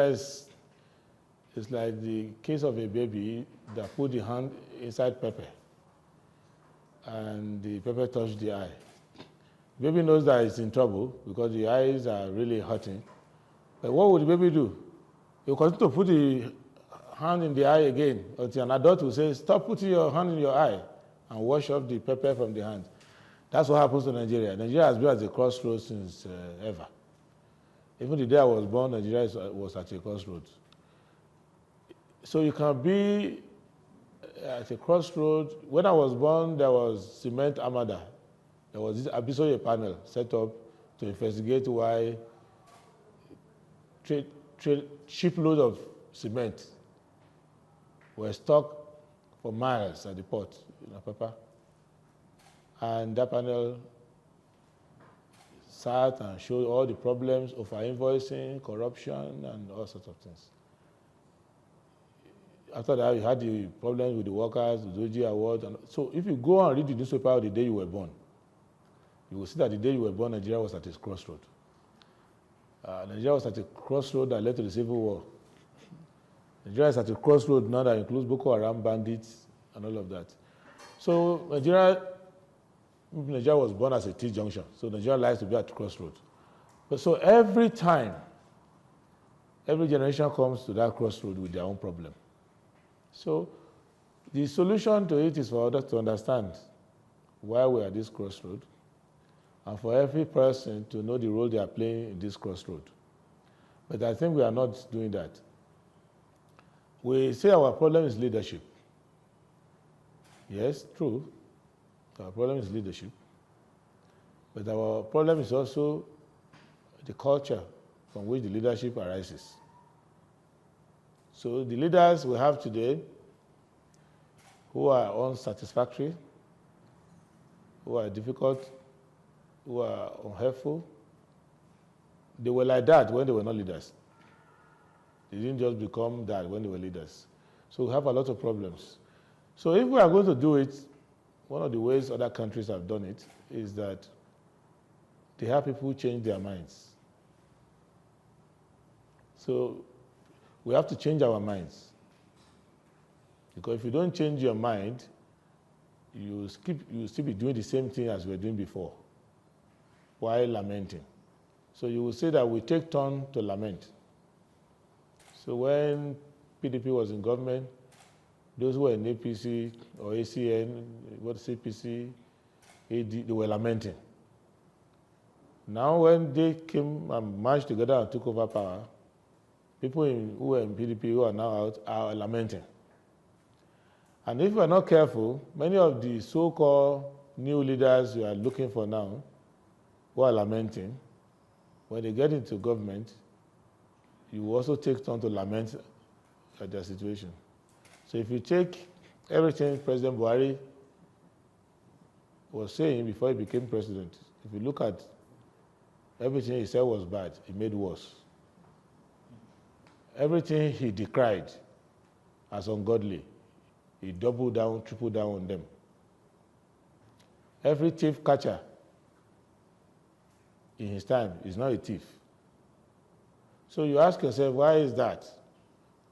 is like the case of a baby that put the hand inside pepper and the pepper touched the eye. The baby knows that it's in trouble because the eyes are really hurting. But what would the baby do? He will continue to put the hand in the eye again until an adult will say, stop putting your hand in your eye and wash off the pepper from the hand. That's what happens to Nigeria. Nigeria has been at the crossroads since ever. Even the day I was born, Nigeria was at a crossroads. So you can be at a crossroads. When I was born, there was cement armada. There was this Abisoye panel set up to investigate why shiploads of cement were stuck for miles at the port in Apapa. And that panel sat and showed all the problems of our invoicing, corruption, and all sorts of things. After that, you had the problems with the workers, the Doji Award. And so if you go and read the newspaper of the day you were born, you will see that the day you were born, Nigeria was at its crossroad. Nigeria was at a crossroad that led to the Civil War. Nigeria is at a crossroad now that includes Boko Haram bandits and all of that. So Nigeria was born as a T-junction. So Nigeria likes to be at the crossroad. But so every time, every generation comes to that crossroad with their own problem. So the solution to it is for us to understand why we are at this crossroad, and for every person to know the role they are playing in this crossroad. But I think we are not doing that. We say our problem is leadership. Yes, true. Our problem is leadership. But our problem is also the culture from which the leadership arises. So the leaders we have today who are unsatisfactory, who are difficult, who are unhelpful, they were like that when they were not leaders. They didn't just become that when they were leaders. So we have a lot of problems. So if we are going to do it, one of the ways other countries have done it is that they have people change their minds. So we have to change our minds. Because if you don't change your mind, you still be doing the same thing as we were doing before, while lamenting. So you will say that we take turn to lament. So when PDP was in government, those who were in APC or ACN, what CPC, AD, they were lamenting. Now when they came and marched together and took over power, people who were in PDP who are now out are lamenting. And if we are not careful, many of the so-called new leaders we are looking for now, who are lamenting, when they get into government, you will also take turn to lament at their situation. So if you take everything President Buhari was saying before he became president, if you look at everything he said was bad, he made worse. Everything he decried as ungodly, he doubled down, tripled down on them. Every thief catcher in his time is not a thief. So you ask yourself, why is that?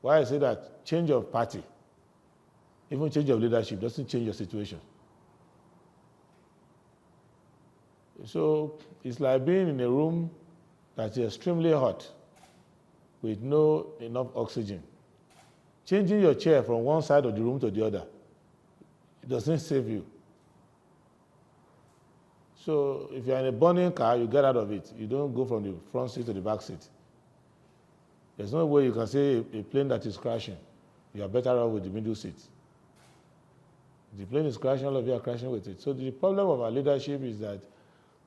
Why is it that change of party, even change of leadership, doesn't change your situation? So it's like being in a room that's extremely hot with no enough oxygen. Changing your chair from one side of the room to the other, it doesn't save you. So if you're in a burning car, you get out of it. You don't go from the front seat to the back seat. There's no way you can say a plane that is crashing, you are better off with the middle seat. The plane is crashing, all of you are crashing with it. So the problem of our leadership is that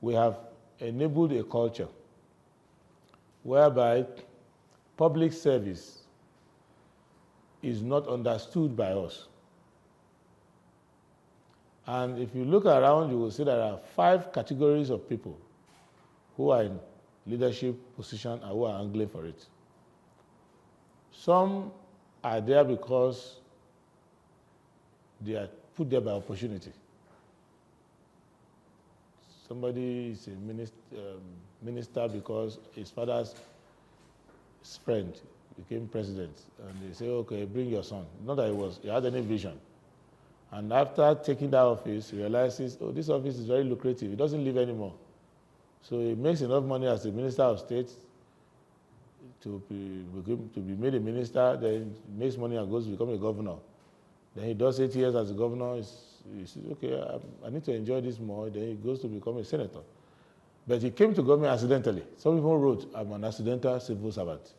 we have enabled a culture whereby public service is not understood by us. And if you look around, you will see there are 5 categories of people who are in leadership position and who are angling for it. Some are there because they are put there by opportunity. Somebody is a minister because his father's friend became president, and they say, okay, bring your son. Not that he had any vision. And after taking that office, he realizes, oh, this office is very lucrative. He doesn't live anymore. So he makes enough money as a minister of state to be made a minister, then he makes money and goes to become a governor. Then he does 8 years as a governor. He says, okay, I need to enjoy this more. Then he goes to become a senator. But he came to government accidentally. Some people wrote, I'm an accidental civil servant.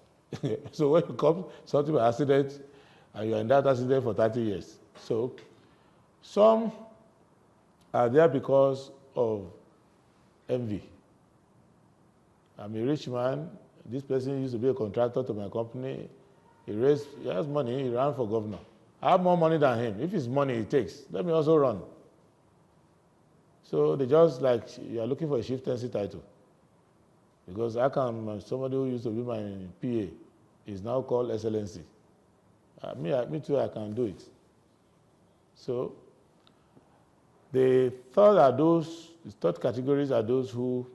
So when you come something by accident, and you're in that accident for 30 years. So some are there because of envy. I'm a rich man. This person used to be a contractor to my company. He has money. He ran for governor. I have more money than him. If it's money he takes, let me also run. So they just like, you are looking for a chieftaincy title. Because somebody who used to be my PA is now called Excellency. Me too, I can do it. So the third categories are those who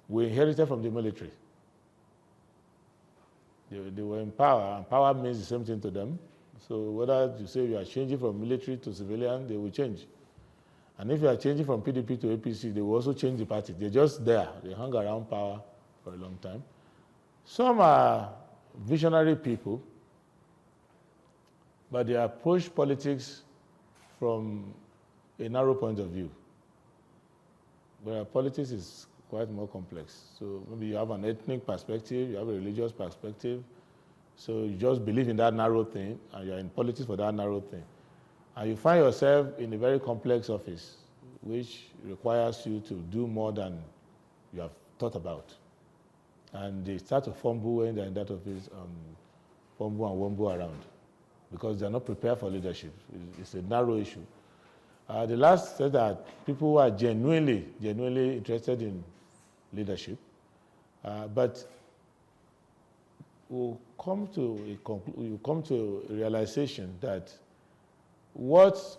were inherited from the military. They were in power, and power means the same thing to them. So whether you say you are changing from military to civilian, they will change. And if you are changing from PDP to APC, they will also change the party. They're just there. They hung around power for a long time. Some are visionary people, but they approach politics from a narrow point of view. Where politics is quite more complex. So maybe you have an ethnic perspective, you have a religious perspective, so you just believe in that narrow thing, and you're in politics for that narrow thing. And you find yourself in a very complex office, which requires you to do more than you have thought about. And they start to fumble when they're in that office, fumble and wumble around, because they're not prepared for leadership. It's a narrow issue. The last said that people who are genuinely interested in leadership, but will come to a realization that what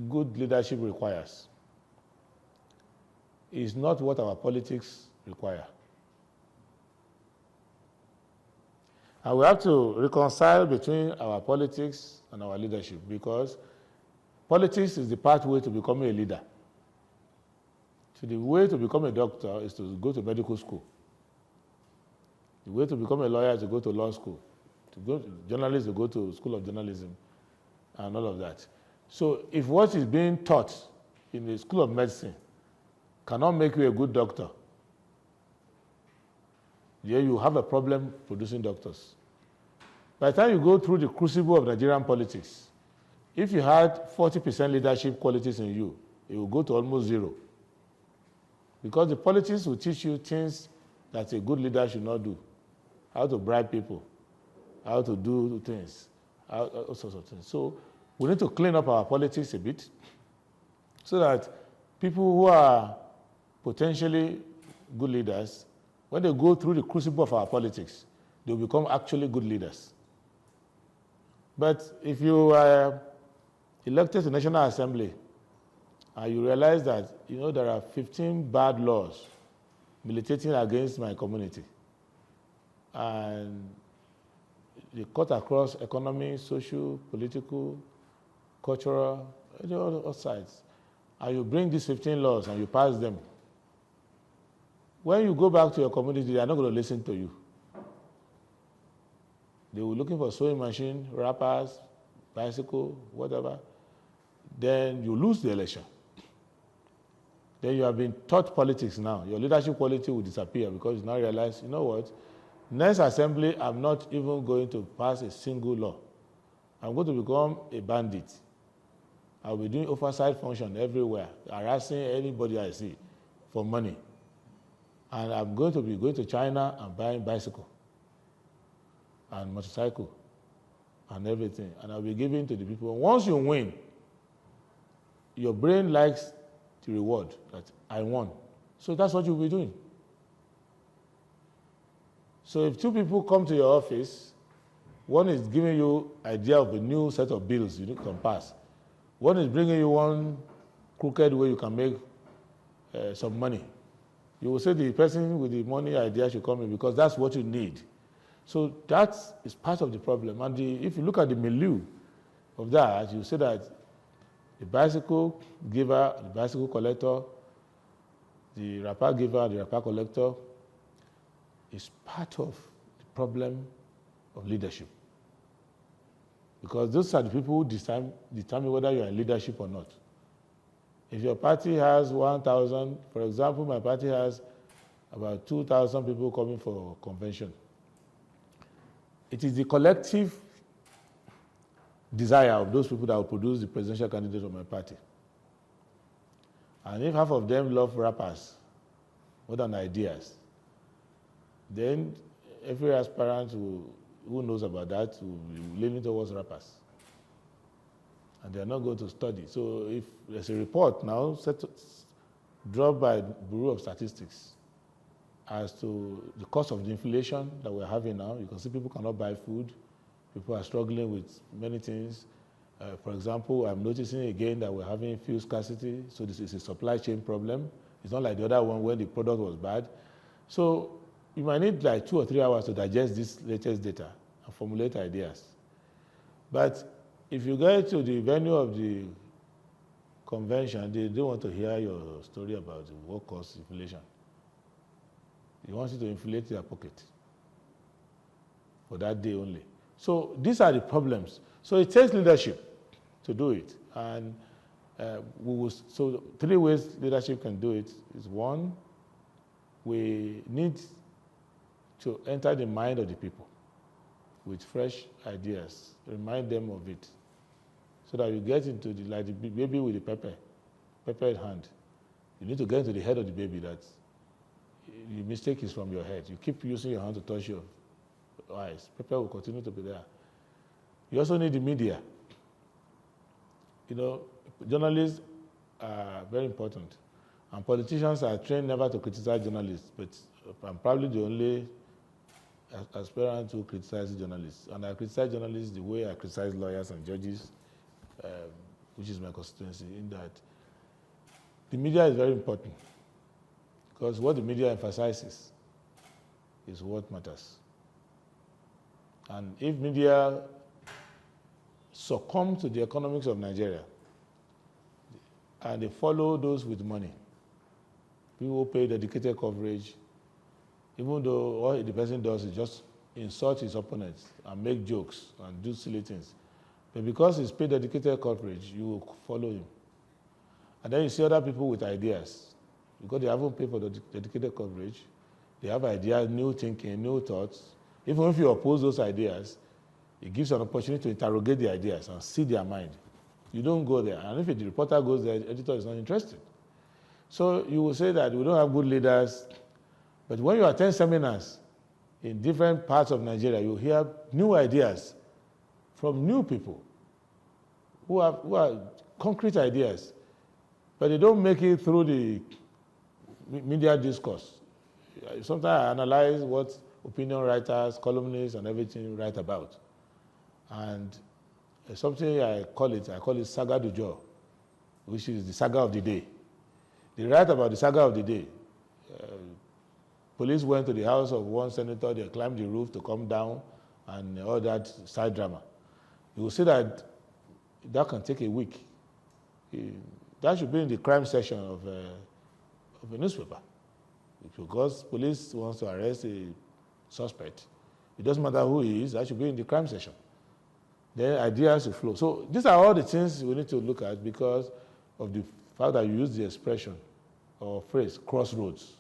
good leadership requires is not what our politics require. And we have to reconcile between our politics and our leadership, because politics is the pathway to becoming a leader. So the way to become a doctor is to go to medical school. The way to become a lawyer is to go to law school. To go to journalists, to go to school of journalism and all of that. So if what is being taught in the school of medicine cannot make you a good doctor, then you have a problem producing doctors. By the time you go through the crucible of Nigerian politics, if you had 40% leadership qualities in you, it will go to almost zero. Because the politics will teach you things that a good leader should not do. How to bribe people, how to do things, all sorts of things. So we need to clean up our politics a bit so that people who are potentially good leaders, when they go through the crucible of our politics, they will become actually good leaders. But if you are elected to National Assembly and you realize that there are 15 bad laws militating against my community, and they cut across economy, social, political, cultural, all sides, and you bring these 15 laws and you pass them, when you go back to your community, they are not going to listen to you. They were looking for sewing machine, wrappers, bicycle, whatever. Then you lose the election. Then you have been taught politics now. Your leadership quality will disappear because you now realize, you know what? Next assembly, I'm not even going to pass a single law. I'm going to become a bandit. I'll be doing oversight function everywhere, harassing anybody I see for money. And I'm going to be going to China and buying bicycle and motorcycle and everything. And I'll be giving to the people. Once you win, your brain likes the reward that I won. So that's what you'll be doing. So if two people come to your office, one is giving you idea of a new set of bills you can pass. One is bringing you one crooked way you can make some money. You will say the person with the money idea should come in because that's what you need. So that is part of the problem. And if you look at the milieu of that, you see that the bicycle giver, the bicycle collector, the wrapper giver, the wrapper collector is part of the problem of leadership. Because those are the people who determine whether you are in leadership or not. If your party has 1,000, for example, my party has about 2,000 people coming for convention. It is the collective desire of those people that will produce the presidential candidate of my party. And if half of them love rappers more than ideas, then every aspirant who knows about that will be leaning towards rappers. And they are not going to study. So if there's a report now dropped by the Bureau of Statistics as to the cost of the inflation that we're having now, you can see people cannot buy food. People are struggling with many things. For example, I'm noticing again that we're having fuel scarcity, so this is a supply chain problem. It's not like the other one when the product was bad. So you might need like 2 or 3 hours to digest this latest data and formulate ideas. But if you get to the venue of the convention, they don't want to hear your story about what caused inflation. They want you to inflate their pocket for that day only. So these are the problems. So it takes leadership to do it. And so 3 ways leadership can do it is: 1, we need to enter the mind of the people with fresh ideas, remind them of it, so that you get into like the baby with the peppered hand. You need to get into the head of the baby that the mistake is from your head. You keep using your hand to touch your eyes. Pepper will continue to be there. You also need the media. You know, journalists are very important. And politicians are trained never to criticize journalists, but I'm probably the only aspirant who criticizes journalists. And I criticize journalists the way I criticize lawyers and judges, which is my constituency, in that the media is very important. Because what the media emphasizes is what matters. And if media succumb to the economics of Nigeria and they follow those with money, people pay dedicated coverage, even though all the person does is just insult his opponents and make jokes and do silly things. But because he's paid dedicated coverage, you will follow him. And then you see other people with ideas. Because they haven't paid for the dedicated coverage, they have ideas, new thinking, new thoughts. Even if you oppose those ideas, it gives you an opportunity to interrogate the ideas and see their mind. You don't go there. And if the reporter goes there, the editor is not interested. So you will say that we don't have good leaders. But when you attend seminars in different parts of Nigeria, you hear new ideas from new people who are concrete ideas. But they don't make it through the media discourse. Sometimes I analyze what opinion writers, columnists, and everything write about. And something I call it saga du jour, which is the saga of the day. They write about the saga of the day. Police went to the house of one senator, they climbed the roof to come down, and all that side drama. You will see that can take a week. That should be in the crime section of a newspaper. Because police wants to arrest a suspect. It doesn't matter who he is, that should be in the crime section. Then ideas will flow. So these are all the things we need to look at because of the fact that you use the expression or phrase, crossroads.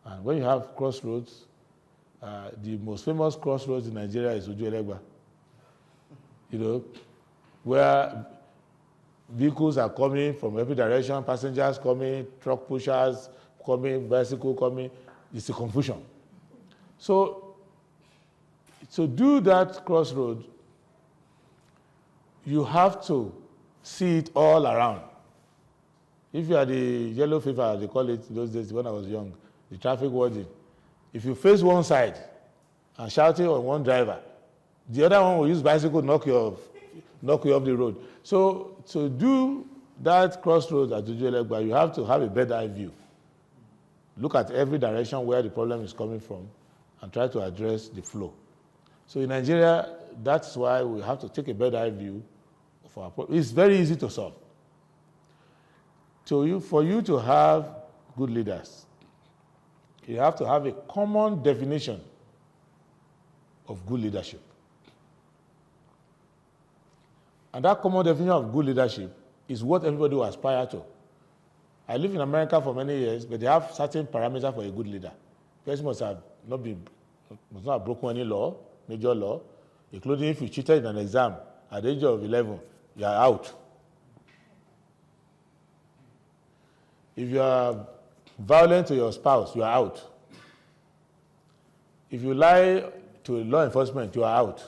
And when you have crossroads, the most famous crossroads in Nigeria is Adewole Adebayo. You know, where vehicles are coming from every direction, passengers coming, truck pushers coming, bicycle coming. It's a confusion. So to do that crossroad, you have to see it all around. If you are the yellow fever, they call it those days when I was young, the traffic warden. If you face one side and shouting on one driver, the other one will use bicycle to knock you off the road. So to do that crossroad at Adewole Adebayo, you have to have a bird's eye view. Look at every direction where the problem is coming from and try to address the flow. So in Nigeria, that's why we have to take a better view of our problem. It's very easy to solve. For you to have good leaders, you have to have a common definition of good leadership. And that common definition of good leadership is what everybody will aspire to. I lived in America for many years, but they have certain parameters for a good leader. Person must not have broken any law, major law, including if you cheated in an exam at the age of 11, you are out. If you are violent to your spouse, you are out. If you lie to law enforcement, you are out.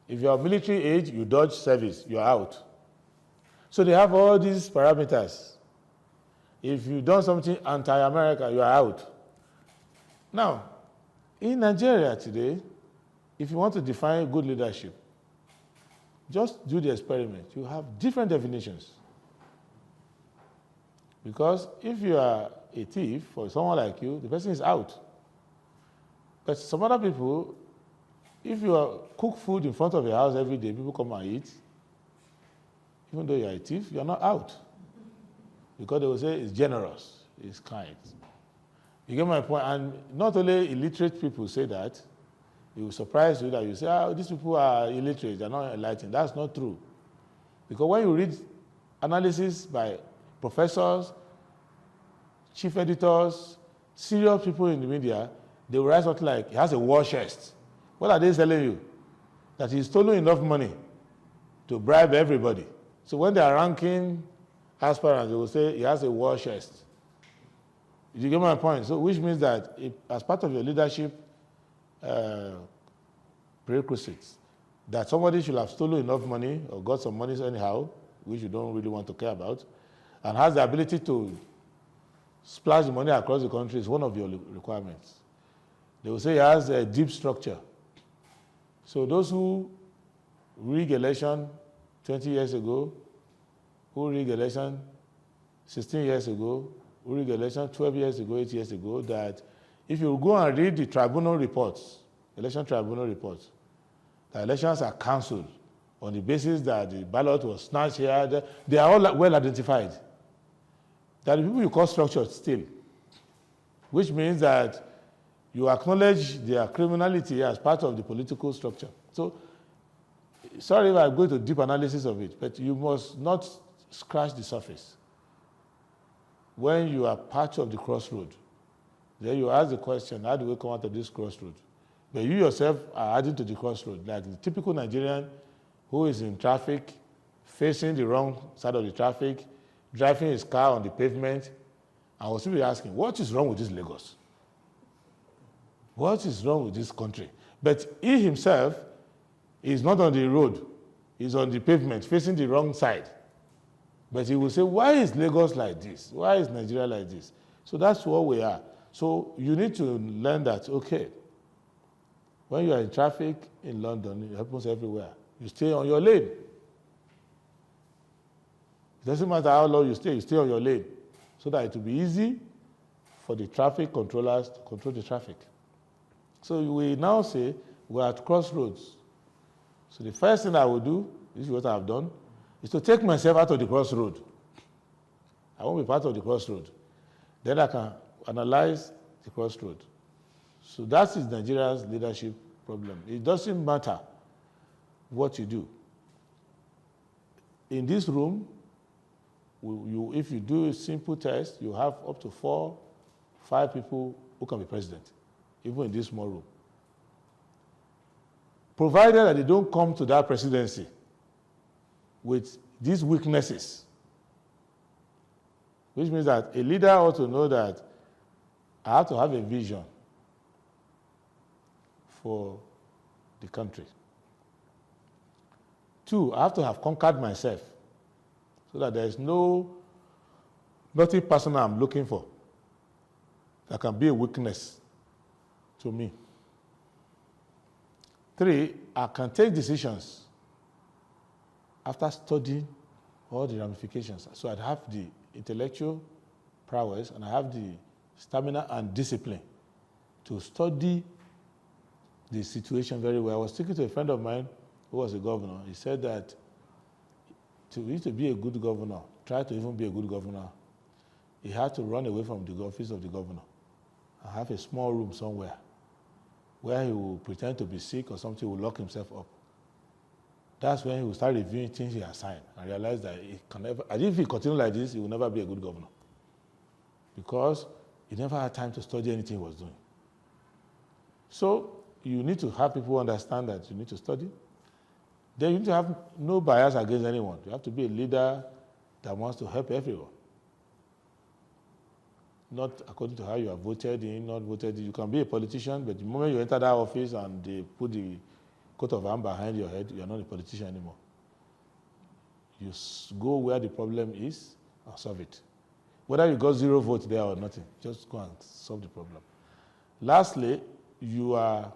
If you are military age, you dodge service, you are out. So they have all these parameters. If you've done something anti-America, you are out. Now, in Nigeria today, if you want to define good leadership, just do the experiment. You have different definitions. Because if you are a thief, for someone like you, the person is out. But some other people, if you cook food in front of your house every day, people come and eat, even though you are a thief, you are not out. Because they will say it's generous, it's kind. You get my point? And not only illiterate people say that, it will surprise you that you say, these people are illiterate, they're not enlightened. That's not true. Because when you read analysis by professors, chief editors, serious people in the media, they will write something like, he has a war chest. What are they telling you? That he's stolen enough money to bribe everybody. So when they are ranking aspirants, they will say he has a war chest. You get my point? So which means that if, as part of your leadership prerequisites, that somebody should have stolen enough money or got some money anyhow, which you don't really want to care about, and has the ability to splash the money across the country is one of your requirements. They will say he has a deep structure. So those who rig election 20 years ago, who rig election 16 years ago, who rig election 12 years ago, 8 years ago, that if you go and read the tribunal reports, election tribunal reports, the elections are cancelled on the basis that the ballot was snatched here, they are all well identified. That the people you call structured still, which means that you acknowledge their criminality as part of the political structure. So, sorry if I go to deep analysis of it, but you must not scratch the surface. When you are part of the crossroad, then you ask the question, how do we come out of this crossroad? But you yourself are adding to the crossroad, like the typical Nigerian who is in traffic, facing the wrong side of the traffic, driving his car on the pavement, and will still be asking, what is wrong with this Lagos? What is wrong with this country? But he himself is not on the road. He's on the pavement, facing the wrong side. But he will say, why is Lagos like this? Why is Nigeria like this? So that's what we are. So you need to learn that, okay, when you are in traffic in London, it happens everywhere. You stay on your lane. It doesn't matter how long you stay on your lane, so that it will be easy for the traffic controllers to control the traffic. So we now say we're at crossroads. So the first thing I will do, this is what I've done, is to take myself out of the crossroad. I won't be part of the crossroad. Then I can analyze the crossroad. So that is Nigeria's leadership problem. It doesn't matter what you do. In this room, if you do a simple test, you have up to 4, 5 people who can be president, even in this small room. Provided that they don't come to that presidency with these weaknesses, which means that a leader ought to know that I have to have a vision for the country. 2, I have to have conquered myself so that there is nothing personal I'm looking for that can be a weakness to me. 3, I can take decisions after studying all the ramifications. So I'd have the intellectual prowess and I have the stamina and discipline to study the situation very well. I was speaking to a friend of mine who was a governor. He said that to be a good governor, try to even be a good governor, he had to run away from the office of the governor and have a small room somewhere where he will pretend to be sick or something, will lock himself up. That's when he will start reviewing things he has signed and realize that he can never, and if he continues like this, he will never be a good governor. Because he never had time to study anything he was doing. So you need to have people understand that you need to study. Then you need to have no bias against anyone. You have to be a leader that wants to help everyone. Not according to how you are voted in, not voted in. You can be a politician, but the moment you enter that office and they put the coat of arms behind your head, you are not a politician anymore. You go where the problem is and solve it. Whether you got 0 votes there or nothing, just go and solve the problem. Lastly, you are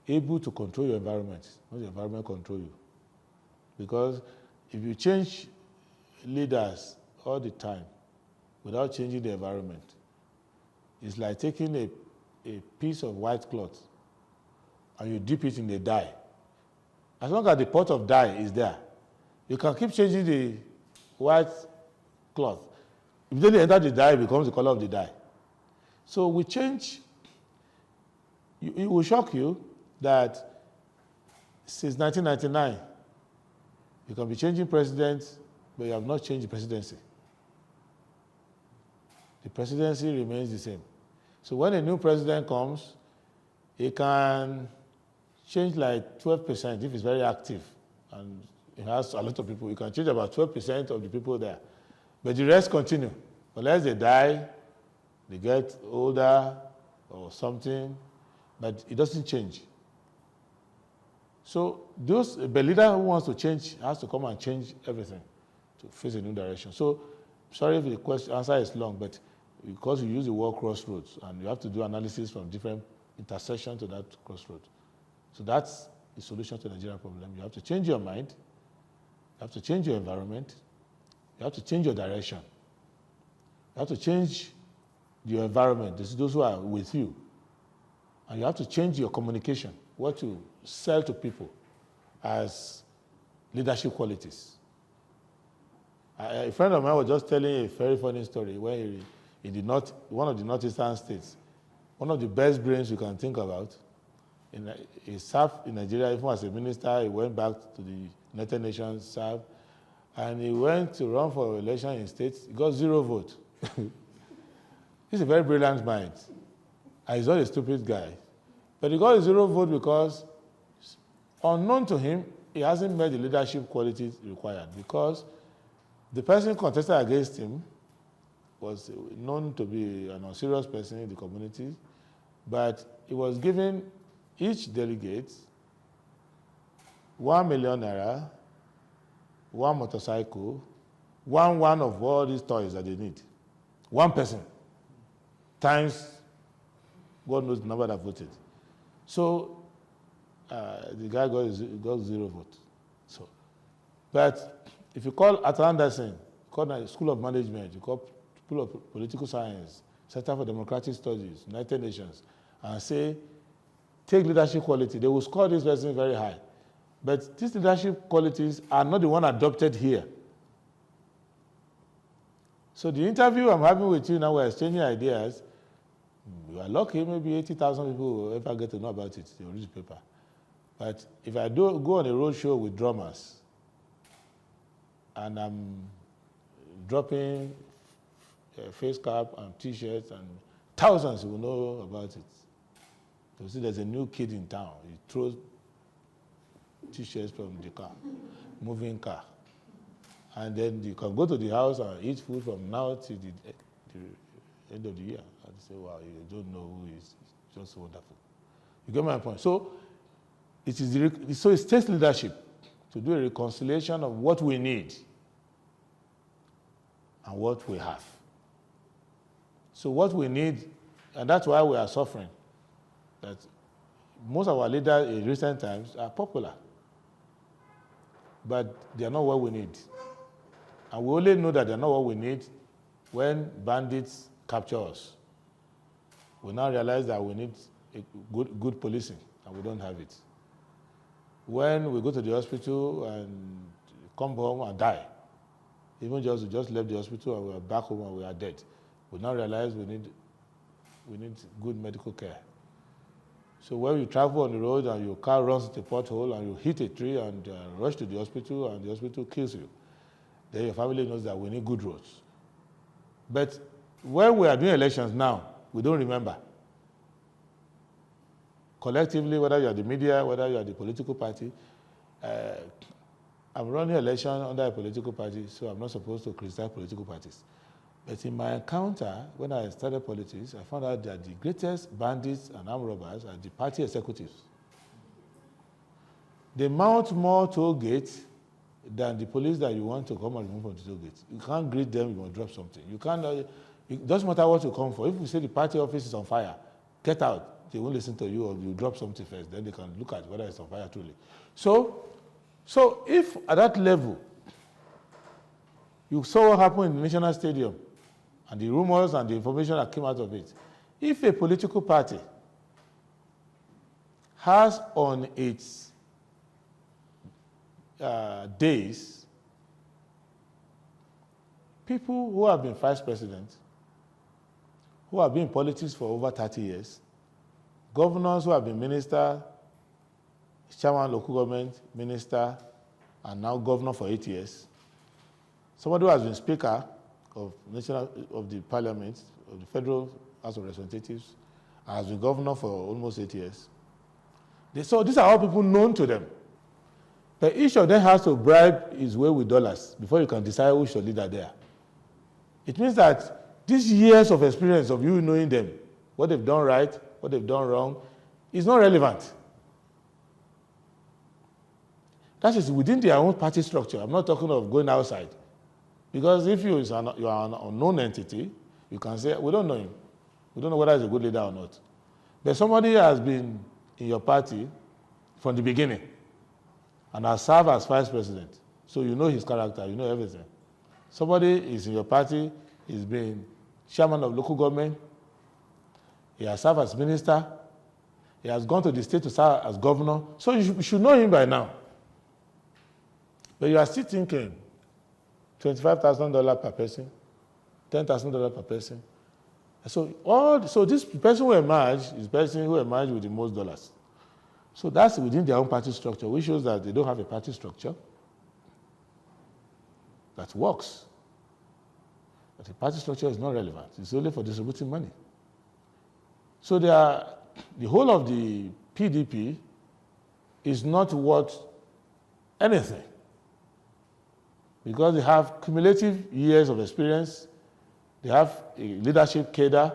able to control your environment, not the environment control you. Because if you change leaders all the time without changing the environment, it's like taking a piece of white cloth and you dip it in the dye. As long as the pot of dye is there, you can keep changing the white cloth. Immediately enter the dye, it becomes the color of the dye. So we change. It will shock you that since 1999, you can be changing presidents, but you have not changed the presidency. The presidency remains the same. So when a new president comes, he can change like 12% if he's very active and he has a lot of people. You can change about 12% of the people there. But the rest continue. Unless they die, they get older or something, but it doesn't change. So the leader who wants to change has to come and change everything to face a new direction. So sorry if the answer is long, but because you use the word crossroads and you have to do analysis from different intersections to that crossroad. So that's the solution to the Nigerian problem. You have to change your mind, you have to change your environment, you have to change your direction. You have to change your environment. This is those who are with you. And you have to change your communication, what you sell to people as leadership qualities. A friend of mine was just telling a very funny story where in one of the northeastern states, one of the best brains you can think about, he served in Nigeria, even as a minister. He went back to the United Nations, served, and he went to run for election in states. He got 0 vote. He's a very brilliant mind. And he's not a stupid guy. But he got a 0 vote because, unknown to him, he hasn't met the leadership qualities required. Because the person contested against him was known to be an unserious person in the community, but he was giving each delegate 1 million naira, 1 motorcycle, one of all these toys that they need. One person times God knows the number that voted. So the guy got 0 votes. So, but if you call Arthur Anderson, call the School of Management, you call School of Political Science, Center for Democratic Studies, United Nations, and say, take leadership quality, they will score this person very high. But these leadership qualities are not the one adopted here. So the interview I'm having with you now, we're exchanging ideas. You are lucky, maybe 80,000 people will ever get to know about it. They will read the paper. But if I go on a road show with drummers, and I'm dropping a face cap and T-shirts, and thousands will know about it. They'll see there's a new kid in town. He throws T-shirts from the car, moving car. And then you can go to the house and eat food from now till the end of the year. And say, wow, you don't know who he is. It's just wonderful. You get my point? So it takes leadership to do a reconciliation of what we need and what we have. So what we need, and that's why we are suffering, that most of our leaders in recent times are popular, but they are not what we need. And we only know that they're not what we need when bandits capture us. We now realize that we need a good policing, and we don't have it. When we go to the hospital and come home and die, even we just left the hospital and we are back home and we are dead, we now realize we need good medical care. So when you travel on the road and your car runs into a pothole and you hit a tree and rush to the hospital and the hospital kills you, then your family knows that we need good roads. But when we are doing elections now, we don't remember. Collectively, whether you are the media, whether you are the political party, I'm running an election under a political party, so I'm not supposed to criticize political parties. But in my encounter, when I started politics, I found out that the greatest bandits and armed robbers are the party executives. They mount more toll gates than the police that you want to come and remove from the toll gates. You can't greet them, you must drop something. You can't, it doesn't matter what you come for. If you say the party office is on fire, get out. They won't listen to you, or you drop something first, then they can look at whether it's on fire truly. So if at that level, you saw what happened in the National Stadium, and the rumors and the information that came out of it, if a political party has on its days people who have been vice president, who have been in politics for over 30 years, governors who have been minister, chairman local government, minister, and now governor for 8 years, somebody who has been speaker of the parliament, of the Federal House of Representatives, and has been governor for almost 8 years. So these are all people known to them. But each of them has to bribe his way with dollars before you can decide who should leader there. It means that these years of experience of you knowing them, what they've done right, what they've done wrong, is not relevant. That is within their own party structure. I'm not talking of going outside. Because if you are an unknown entity, you can say, we don't know him. We don't know whether he's a good leader or not. But somebody has been in your party from the beginning and has served as vice president. So you know his character, you know everything. Somebody is in your party, he's been chairman of local government, he has served as minister, he has gone to the state to serve as governor. So you should know him by now. But you are still thinking, $25,000 per person, $10,000 per person. So this person who emerged is the person who emerged with the most dollars. So that's within their own party structure, which shows that they don't have a party structure that works. But the party structure is not relevant. It's only for distributing money. So the whole of the PDP is not worth anything, because they have cumulative years of experience, they have a leadership cadre,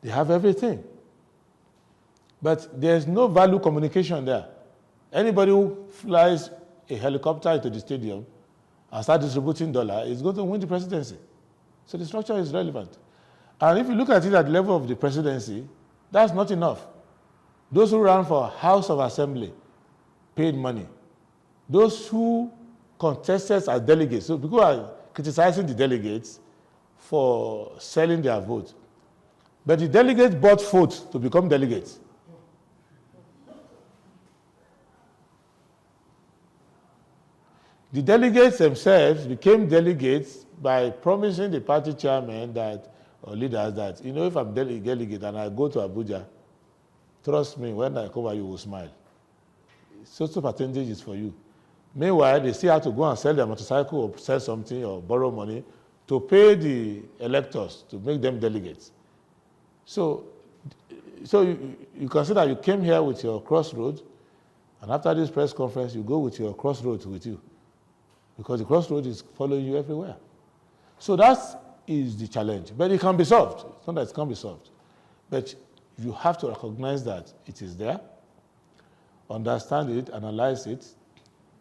they have everything. But there's no value communication there. Anybody who flies a helicopter into the stadium and starts distributing dollars is going to win the presidency. So the structure is relevant. And if you look at it at the level of the presidency, that's not enough. Those who ran for House of Assembly paid money. Those who contested as delegates, so people are criticizing the delegates for selling their vote. But the delegates bought votes to become delegates. The delegates themselves became delegates by promising the party chairman or leaders that, if I'm delegate and I go to Abuja, trust me, when I come, you will smile. Social percentage is for you. Meanwhile, they still have to go and sell their motorcycle or sell something or borrow money to pay the electors to make them delegates. So you consider that you came here with your crossroads, and after this press conference, you go with your crossroads with you, because the crossroads is following you everywhere. So that is the challenge. But it can be solved. It's not that it can't be solved. But you have to recognize that it is there, understand it, analyze it,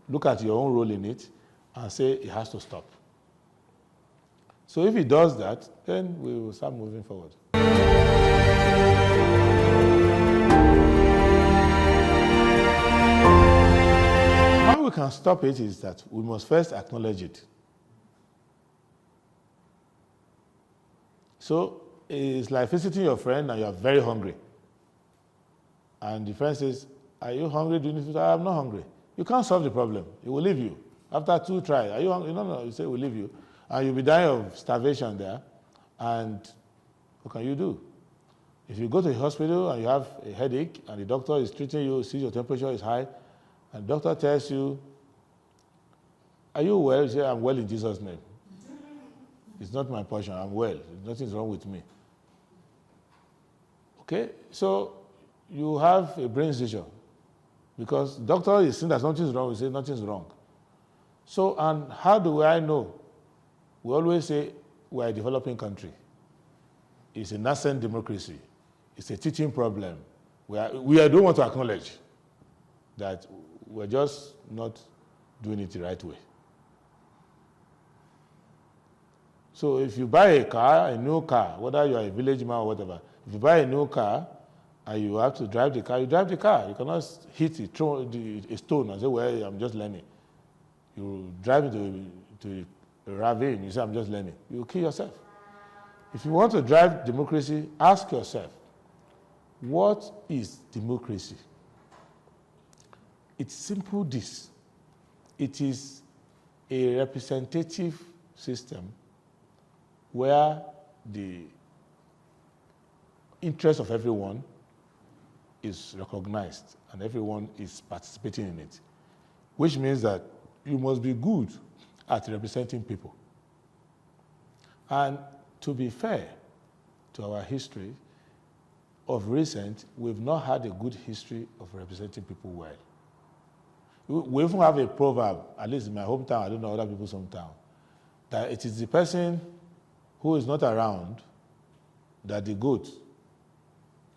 look at your own role in it, and say it has to stop. So if it does that, then we will start moving forward. How we can stop it is that we must first acknowledge it. So it's like visiting your friend and you are very hungry. And the friend says, are you hungry? Do you need food? I'm not hungry. You can't solve the problem. He will leave you. After 2 tries, are you hungry? No. You say, we'll leave you. And you'll be dying of starvation there. And what can you do? If you go to the hospital and you have a headache and the doctor is treating you, sees your temperature is high, and the doctor tells you, are you well? You say, I'm well in Jesus' name. It's not my portion. I'm well. Nothing's wrong with me. Okay? So you have a brain seizure because the doctor is saying that something's wrong. We say nothing's wrong. So, and how do I know? We always say we're a developing country. It's a nascent democracy. It's a teaching problem. We don't want to acknowledge that we're just not doing it the right way. So if you buy a car, a new car, whether you are a village man or whatever, if you buy a new car and you have to drive the car, you drive the car. You cannot hit it, throw a stone and say, well, I'm just learning. You drive into a ravine, you say, I'm just learning. You kill yourself. If you want to drive democracy, ask yourself, what is democracy? It's simple this. It is a representative system where the interest of everyone is recognized and everyone is participating in it, which means that you must be good at representing people. And to be fair to our history, of recent, we've not had a good history of representing people well. We even have a proverb, at least in my hometown, I don't know other people's hometown, that it is the person who is not around that the goat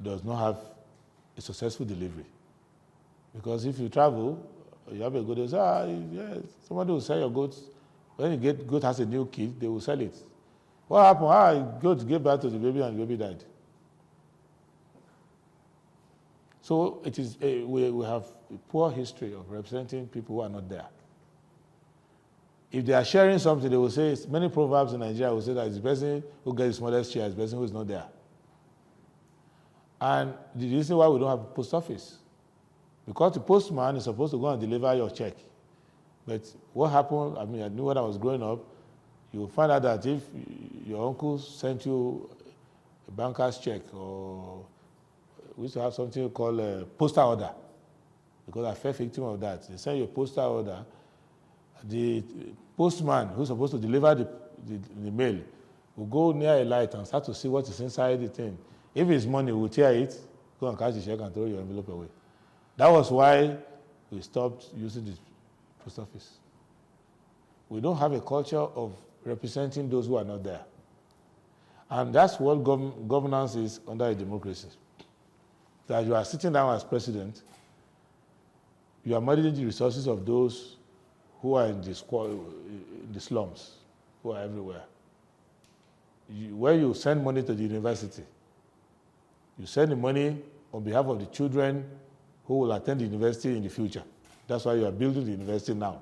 does not have a successful delivery. Because if you travel, you have a goat, they say, yeah, somebody will sell your goats. When the goat has a new kid, they will sell it. What happened? Goat gave birth to the baby and the baby died. So it is we have a poor history of representing people who are not there. If they are sharing something, they will say, many proverbs in Nigeria will say that it's the person who gets the smallest share is the person who is not there. And the reason why we don't have a post office, because the postman is supposed to go and deliver your check. But what happened, I knew when I was growing up, you will find out that if your uncle sent you a banker's check, or we used to have something called a postal order, because I fell victim of that. They send you a postal order. The postman who's supposed to deliver the mail will go near a light and start to see what is inside the thing. If it's money, we'll tear it, go and cash the check and throw your envelope away. That was why we stopped using the post office. We don't have a culture of representing those who are not there. And that's what governance is under a democracy. That you are sitting down as president, you are managing the resources of those who are in the slums, who are everywhere. Where you send money to the university, you send the money on behalf of the children who will attend the university in the future. That's why you are building the university now.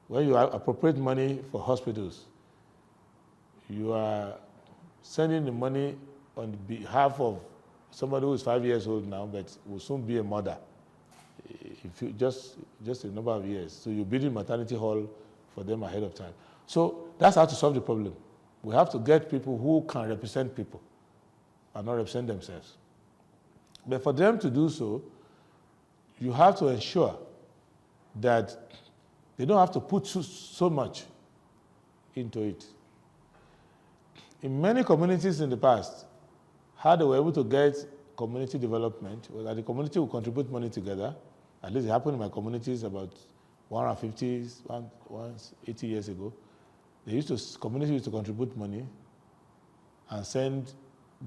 When you appropriate money for hospitals, you are sending the money on behalf of somebody who is 5 years old now, but will soon be a mother. If you just a number of years. So you're building maternity hall for them ahead of time. So that's how to solve the problem. We have to get people who can represent people and not represent themselves. But for them to do so, you have to ensure that they don't have to put so much into it. In many communities in the past, how they were able to get community development was that the community will contribute money together. At least it happened in my communities about 180 years ago. Community used to contribute money and send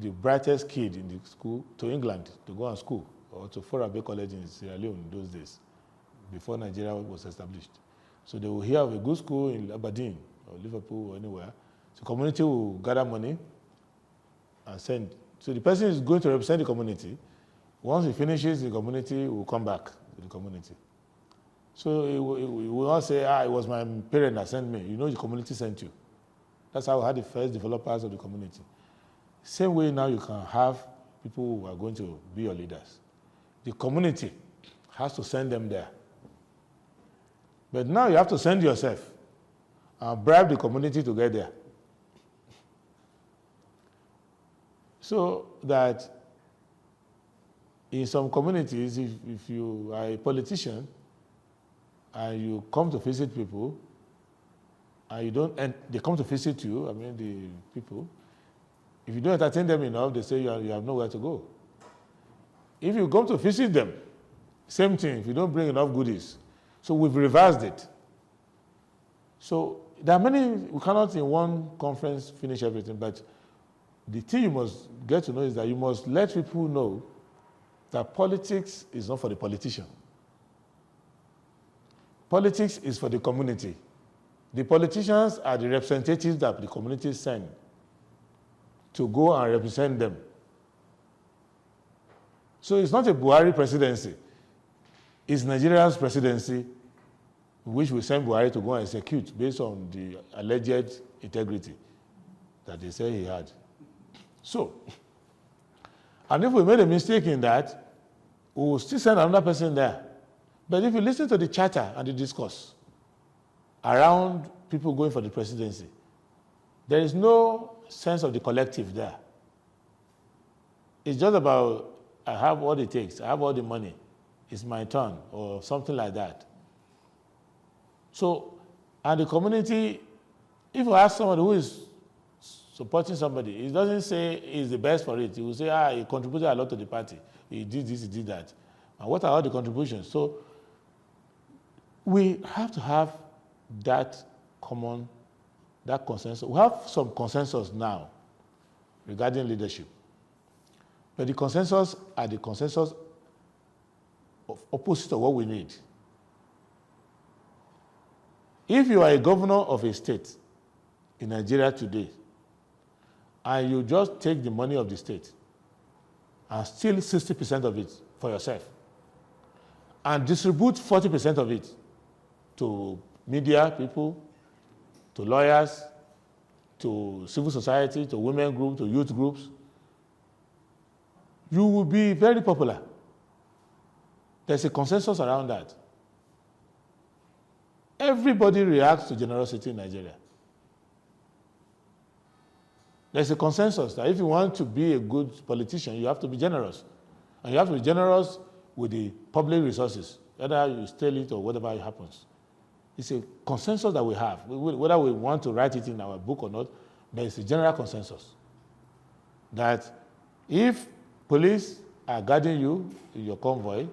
the brightest kid in the school to England to go to school, or to Forabe College in Sierra Leone in those days, before Nigeria was established. So they will hear of a good school in Aberdeen or Liverpool or anywhere. So community will gather money and send. So the person is going to represent the community. Once he finishes the community, he will come back to the community. So he will not say, it was my parent that sent me. You know the community sent you. That's how we had the first developers of the community. Same way now you can have people who are going to be your leaders. The community has to send them there. But now you have to send yourself and bribe the community to get there. So that in some communities, if you are a politician and you come to visit people, and you don't, and they come to visit you, I mean the people, if you don't entertain them enough, they say you have nowhere to go. If you come to visit them, same thing, if you don't bring enough goodies. So we've reversed it. So there are many, we cannot in one conference finish everything, but the thing you must get to know is that you must let people know that politics is not for the politician. Politics is for the community. The politicians are the representatives that the community send to go and represent them. So it's not a Buhari presidency. It's Nigeria's presidency, which we send Buhari to go and execute based on the alleged integrity that they say he had. So, and if we made a mistake in that, we will still send another person there. But if you listen to the chatter and the discourse around people going for the presidency, there is no sense of the collective there. It's just about, I have what it takes, I have all the money, it's my turn, or something like that. So, and the community, if you ask somebody who is supporting somebody, he doesn't say he's the best for it. He will say, he contributed a lot to the party. He did this, he did that. And what are all the contributions? So we have to have that common, that consensus. We have some consensus now regarding leadership. But the consensus are the consensus of opposite of what we need. If you are a governor of a state in Nigeria today, and you just take the money of the state and steal 60% of it for yourself, and distribute 40% of it to media people, to lawyers, to civil society, to women groups, to youth groups, you will be very popular. There's a consensus around that. Everybody reacts to generosity in Nigeria. There's a consensus that if you want to be a good politician, you have to be generous. And you have to be generous with the public resources, whether you steal it or whatever happens. It's a consensus that we have, whether we want to write it in our book or not, but it's a general consensus that if police are guarding you in your convoy,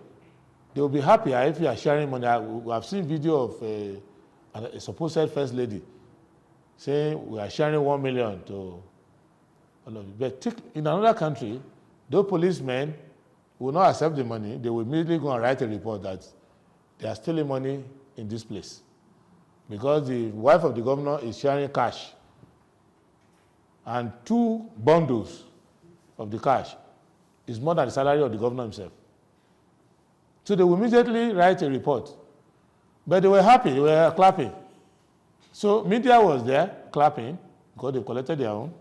they will be happier if you are sharing money. We have seen video of a supposed first lady saying we are sharing 1 million to all of you. But in another country, those policemen will not accept the money. They will immediately go and write a report that they are stealing money in this place because the wife of the governor is sharing cash, and 2 bundles of the cash is more than the salary of the governor himself. So they will immediately write a report. But they were happy, they were clapping. So media was there clapping because they collected their own.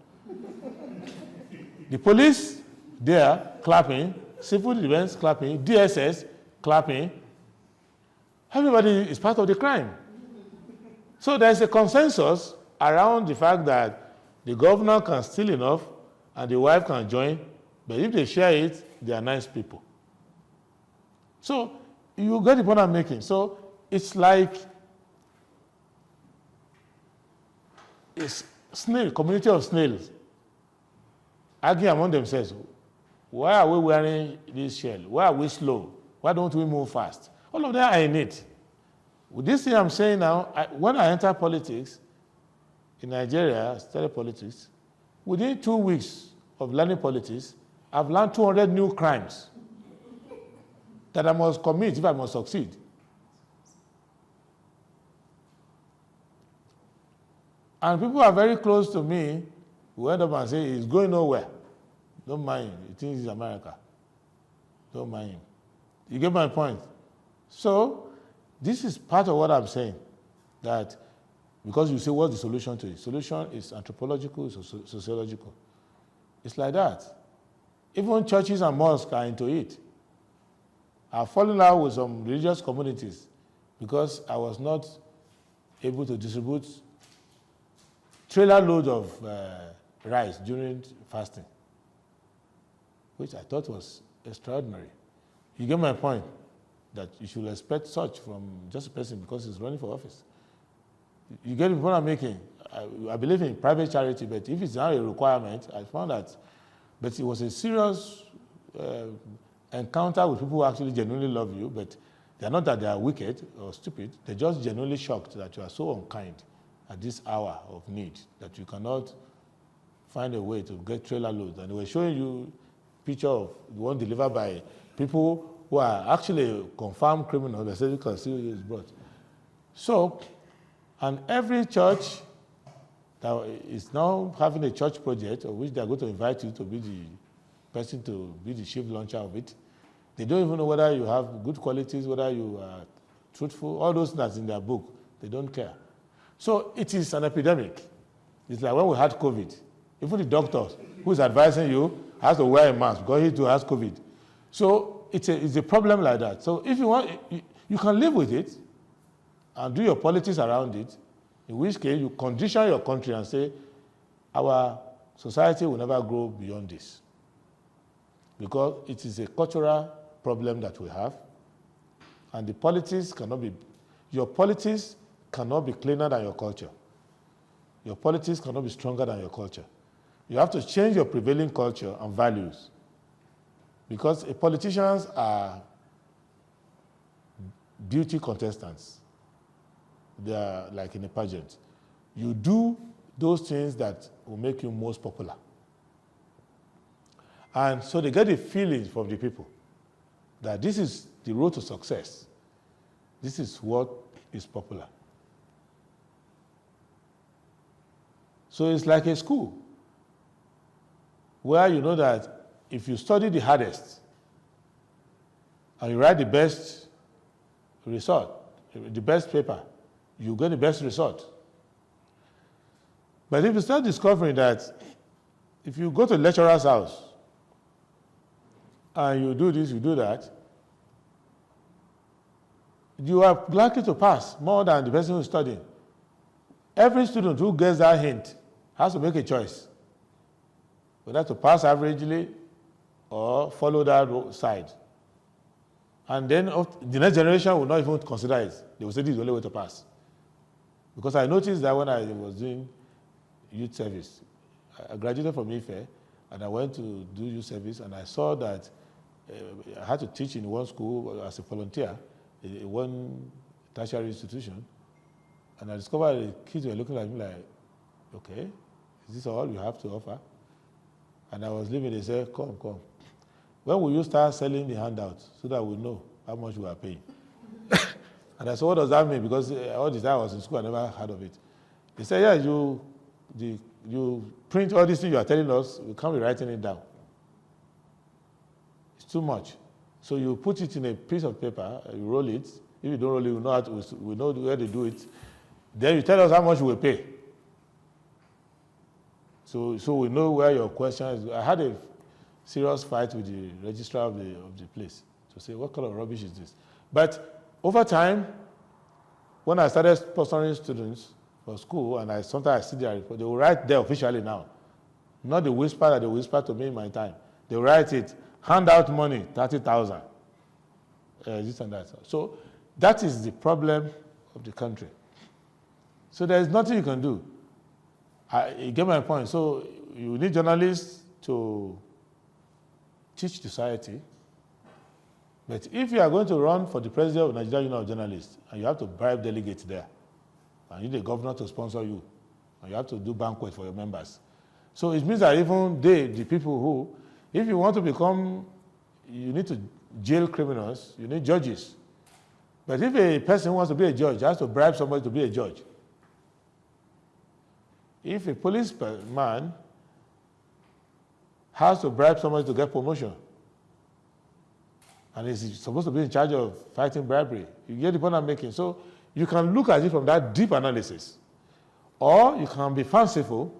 The police there clapping, civil defense clapping, DSS clapping. Everybody is part of the crime. So there's a consensus around the fact that the governor can steal enough and the wife can join, but if they share it, they are nice people. So you get the point I'm making. So it's like a snail, community of snails, arguing among themselves. Why are we wearing this shell? Why are we slow? Why don't we move fast? All of them are in it. With this thing I'm saying now, when I enter politics in Nigeria, I started politics, within 2 weeks of learning politics, I've learned 200 new crimes that I must commit if I must succeed. And people are very close to me who end up and say, he's going nowhere. Don't mind him. He thinks he's America. Don't mind him. You get my point? So, this is part of what I'm saying. That, because you say, what's the solution to it? Solution is anthropological, sociological. It's like that. Even churches and mosques are into it. I've fallen out with some religious communities because I was not able to distribute trailer loads of rice during fasting, which I thought was extraordinary. You get my point, that you should expect such from just a person because he's running for office. You get the point I'm making. I believe in private charity, but if it's not a requirement, I found that, but it was a serious encounter with people who actually genuinely love you, but they're not that they are wicked or stupid, they're just genuinely shocked that you are so unkind at this hour of need that you cannot find a way to get trailer loads. And they were showing you picture of the one delivered by people who are actually confirmed criminals. They said you can see who is brought. So, and every church that is now having a church project of which they are going to invite you to be the person to be the chief launcher of it. They don't even know whether you have good qualities, whether you are truthful, all those that's in their book. They don't care. So it is an epidemic. It's like when we had COVID. Even the doctor who is advising you has to wear a mask because he too has COVID. So it's a problem like that. So if you want, you can live with it and do your politics around it, in which case you condition your country and say, our society will never grow beyond this. Because it is a cultural problem that we have, and the politics cannot be, your politics cannot be cleaner than your culture. Your politics cannot be stronger than your culture. You have to change your prevailing culture and values, because politicians are beauty contestants. They are like in a pageant. You do those things that will make you most popular. And so they get the feelings from the people that this is the road to success. This is what is popular. So it's like a school where you know that if you study the hardest and you write the best result, the best paper, you get the best result. But if you start discovering that if you go to a lecturer's house and you do this, you do that, you are likely to pass more than the person who is studying. Every student who gets that hint has to make a choice, whether to pass averagely or follow that side. And then the next generation will not even consider it. They will say this is the only way to pass. Because I noticed that when I was doing youth service, I graduated from Ife, and I went to do youth service, and I saw that I had to teach in one school as a volunteer, in one tertiary institution, and I discovered the kids were looking at me like, okay, is this all you have to offer? And I was leaving, they said, come. When will you start selling the handouts so that we know how much we are paying? And I said, what does that mean? Because all the time I was in school, I never heard of it. They said, yeah, you print all these things you are telling us, we can't be writing it down. It's too much. So you put it in a piece of paper, you roll it. If you don't roll it, we know where to do it. Then you tell us how much we will pay. So we know where your question is. I had a serious fight with the registrar of the place to say, what kind of rubbish is this? But over time, when I started sponsoring students for school, and sometimes I see their report, they will write there officially now. Not the whisper that they whispered to me in my time. They will write it, hand out money, 30,000, this and that. So that is the problem of the country. So there is nothing you can do. You get my point. So you need journalists to teach society. But if you are going to run for the president of Nigeria Union of Journalists, and you have to bribe delegates there, and you need a governor to sponsor you, and you have to do banquet for your members. So it means that even the people who, if you want to become, you need to jail criminals, you need judges. But if a person wants to be a judge, has to bribe somebody to be a judge. If a policeman has to bribe somebody to get promotion, and is supposed to be in charge of fighting bribery, you get the point I'm making. So you can look at it from that deep analysis, or you can be fanciful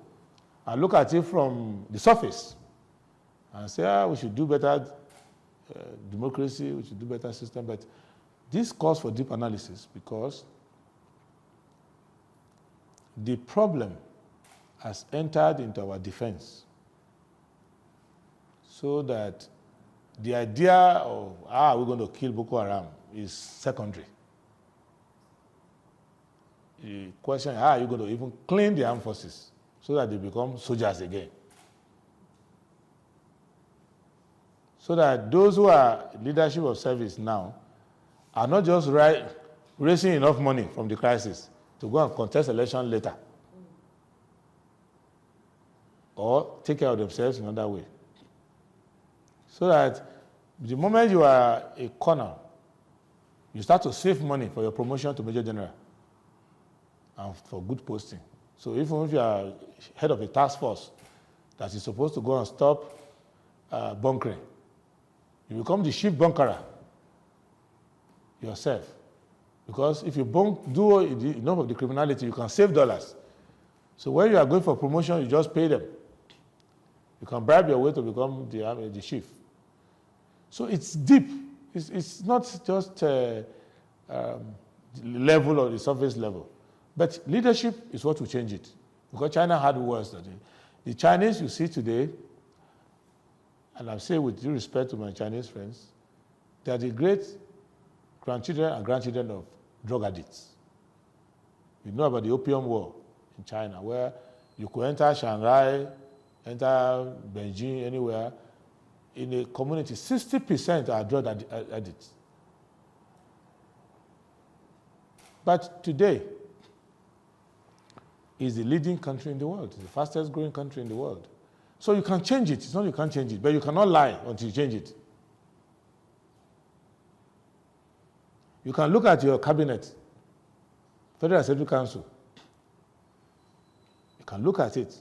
and look at it from the surface and say, we should do better democracy, we should do better system. But this calls for deep analysis because the problem has entered into our defense so that the idea of how are we going to kill Boko Haram is secondary. The question is how are you going to even clean the armed forces so that they become soldiers again? So that those who are leadership of service now are not just raising enough money from the crisis to go and contest election later or take care of themselves in another way. So that the moment you are a colonel, you start to save money for your promotion to Major General and for good posting. So even if you are head of a task force that is supposed to go and stop bunkering, you become the chief bunkerer yourself. Because if you do enough of the criminality, you can save dollars. So when you are going for promotion, you just pay them. You can bribe your way to become the chief. So it's deep. It's not just level or the surface level. But leadership is what will change it. Because China had worse than it. The Chinese you see today, and I say with due respect to my Chinese friends, they are the great grandchildren and grandchildren of drug addicts. You know about the Opium War in China, where you could enter Shanghai, enter Beijing, anywhere. In a community, 60% are drug addicts. But today is the leading country in the world, the fastest growing country in the world. So you can change it. It's not you can't change it, but you cannot lie until you change it. You can look at your cabinet, Federal Assembly Council. You can look at it.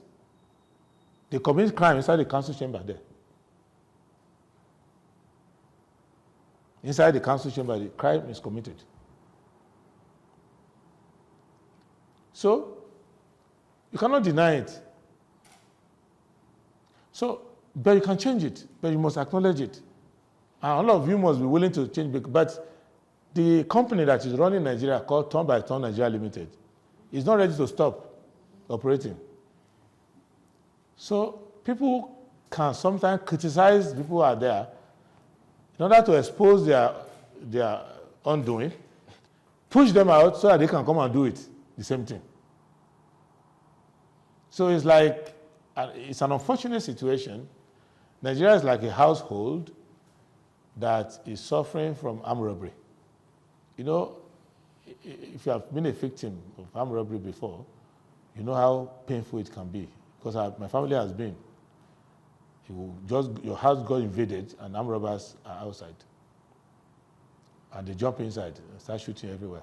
They commit crime inside the council chamber there. Inside the council chamber, the crime is committed. So, you cannot deny it. So, but you can change it, but you must acknowledge it. And all of you must be willing to change it. But the company that is running Nigeria, called Turn by Turn Nigeria Limited, is not ready to stop operating. So, people can sometimes criticize people who are there in order to expose their undoing, push them out so that they can come and do it, the same thing. So it's like, it's an unfortunate situation. Nigeria is like a household that is suffering from armed robbery. You know, if you have been a victim of armed robbery before, you know how painful it can be. Because my family has been. Your house got invaded and armed robbers are outside. And they jump inside and start shooting everywhere.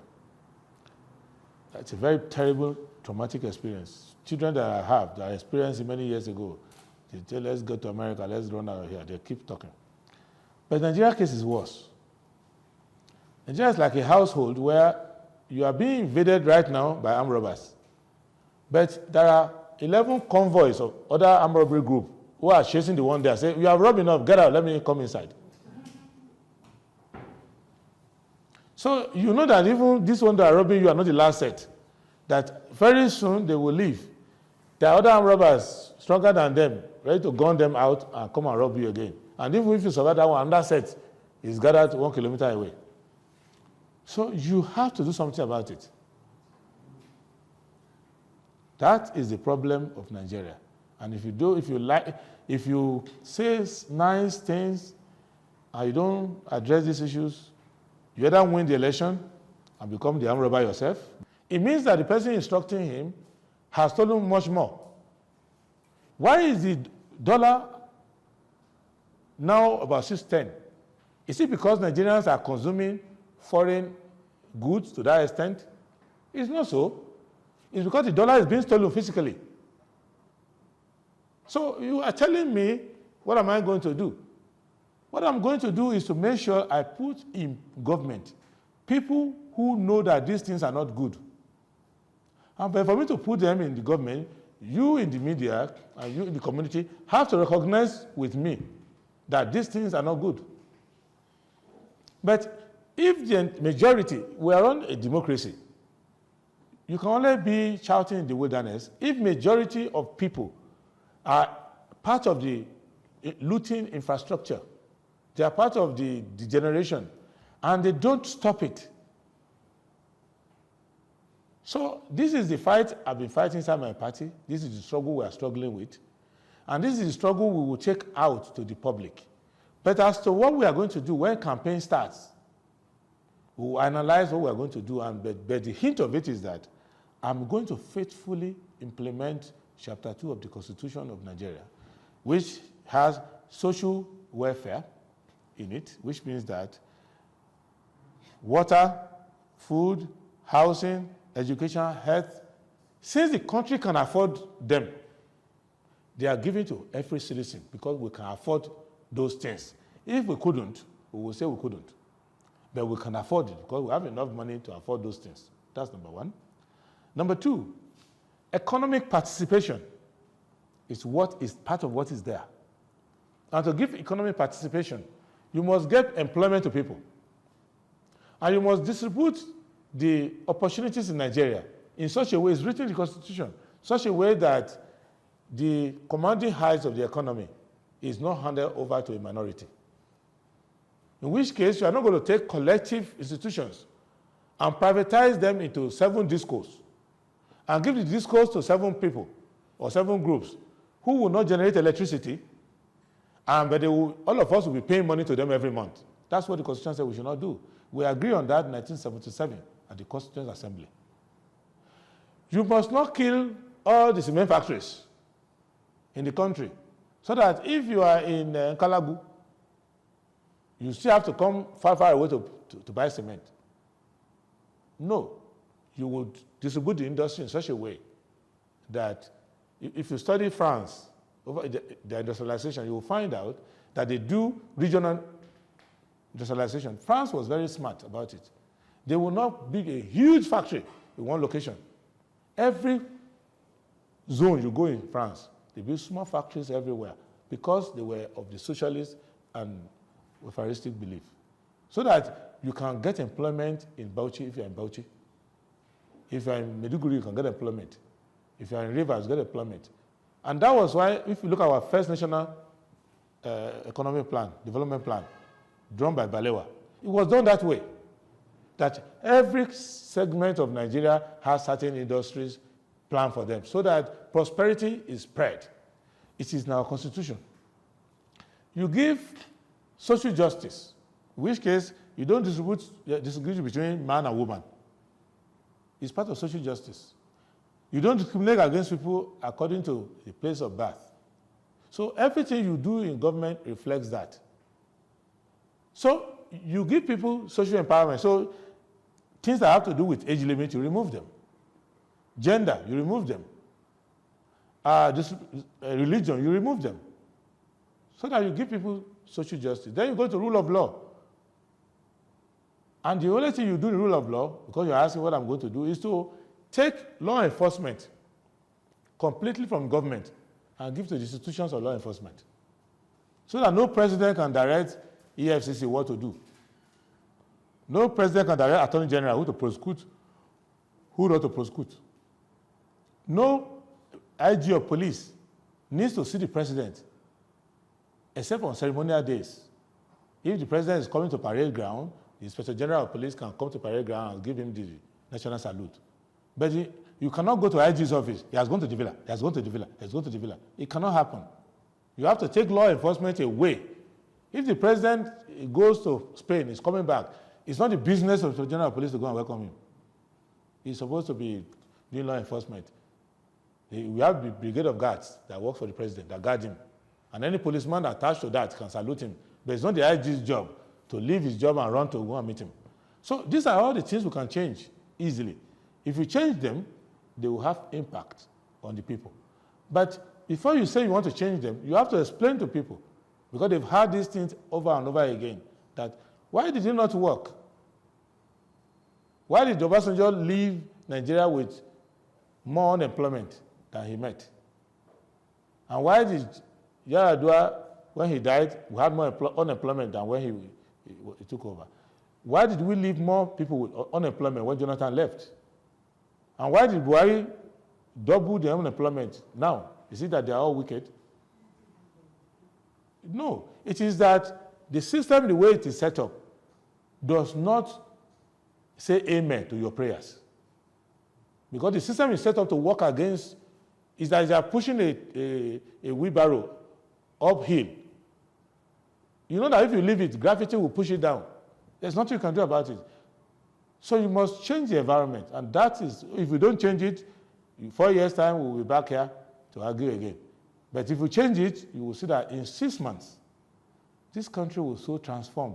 It's a very terrible, traumatic experience. Children that I have, that I experienced it many years ago, they tell, let's go to America, let's run out of here. They keep talking. But the Nigeria case is worse. Nigeria is like a household where you are being invaded right now by armed robbers. But there are 11 convoys of other armed robbery groups who are chasing the one there, say, you have robbed enough, get out, let me come inside. So you know that even this one that are robbing you are not the last set, that very soon they will leave. There are other armed robbers stronger than them, ready to gun them out and come and rob you again. And even if you survive that one, another set is gathered 1 kilometer away. So you have to do something about it. That is the problem of Nigeria. And if you say nice things and you don't address these issues, you either win the election and become the armed robber yourself. It means that the person instructing him has stolen much more. Why is the dollar now about 610? Is it because Nigerians are consuming foreign goods to that extent? It's not so. It's because the dollar is being stolen physically. So you are telling me, what am I going to do? What I'm going to do is to make sure I put in government people who know that these things are not good. And for me to put them in the government, you in the media and you in the community have to recognize with me that these things are not good. But if the majority, we are on a democracy, you can only be shouting in the wilderness if majority of people are part of the looting infrastructure. They are part of the degeneration, and they don't stop it. So this is the fight I've been fighting inside my party. This is the struggle we are struggling with. And this is the struggle we will take out to the public. But as to what we are going to do when campaign starts, we will analyze what we are going to do. But the hint of it is that I'm going to faithfully implement Chapter 2 of the Constitution of Nigeria, which has social welfare in it, which means that water, food, housing, education, health, since the country can afford them, they are given to every citizen because we can afford those things. If we couldn't, we will say we couldn't. But we can afford it because we have enough money to afford those things. That's number one. Number two, economic participation is what is part of what is there. And to give economic participation, you must get employment to people. And you must distribute the opportunities in Nigeria in such a way, it's written in the Constitution, such a way that the commanding heights of the economy is not handed over to a minority. In which case, you are not going to take collective institutions and privatize them into 7 discos and give the discos to 7 people or 7 groups who will not generate electricity, but they will, all of us will be paying money to them every month. That's what the Constitution said we should not do. We agree on that in 1977 at the Constituent Assembly. You must not kill all the cement factories in the country, so that if you are in Kalabu, you still have to come far, far away to buy cement. No, you would distribute the industry in such a way that if you study France, over the industrialization, you will find out that they do regional industrialization. France was very smart about it. They will not build a huge factory in one location. Every zone you go in France, they build small factories everywhere because they were of the socialist and welfaristic belief. So that you can get employment in Bauchi if you're in Bauchi. If you're in Maiduguri, you can get employment. If you're in Rivers, get employment. And that was why, if you look at our first national economic plan, development plan, drawn by Balewa, it was done that way. That every segment of Nigeria has certain industries planned for them so that prosperity is spread. It is in our constitution. You give social justice, in which case you don't distribute between man and woman. It's part of social justice. You don't discriminate against people according to the place of birth. So everything you do in government reflects that. So you give people social empowerment. So things that have to do with age limit, you remove them. Gender, you remove them. Religion, you remove them. So that you give people social justice. Then you go to rule of law. And the only thing you do in rule of law, because you're asking what I'm going to do, is to take law enforcement completely from government and give to the institutions of law enforcement. So that no president can direct EFCC what to do. No president can direct Attorney General who to prosecute, who not to prosecute. No IG of police needs to see the president, except on ceremonial days. If the president is coming to parade ground, the Inspector General of Police can come to parade ground and give him the national salute. But you cannot go to IG's office. He has gone to the villa. He has gone to the villa. He has gone to the villa. It cannot happen. You have to take law enforcement away. If the president goes to Spain, he's coming back, it's not the business of the General of Police to go and welcome him. He's supposed to be doing law enforcement. We have the brigade of guards that work for the president, that guard him. And any policeman attached to that can salute him. But it's not the IG's job to leave his job and run to go and meet him. So these are all the things we can change easily. If you change them, they will have impact on the people. But before you say you want to change them, you have to explain to people, because they've heard these things over and over again, that why did it not work? Why did Obasanjo leave Nigeria with more unemployment than he met. And why did Yar'Adua, when he died, we had more unemployment than when he took over? Why did we leave more people with unemployment when Jonathan left? And why did Buhari double the unemployment now? Is it that they are all wicked? No. It is that the system, the way it is set up, does not say amen to your prayers. Because the system is set up to work against, is that they are pushing a wheelbarrow uphill. You know that if you leave it, gravity will push it down. There's nothing you can do about it. So you must change the environment. And that is, if you don't change it, in 4 years' time, we'll be back here to argue again. But if you change it, you will see that in 6 months, this country will so transform.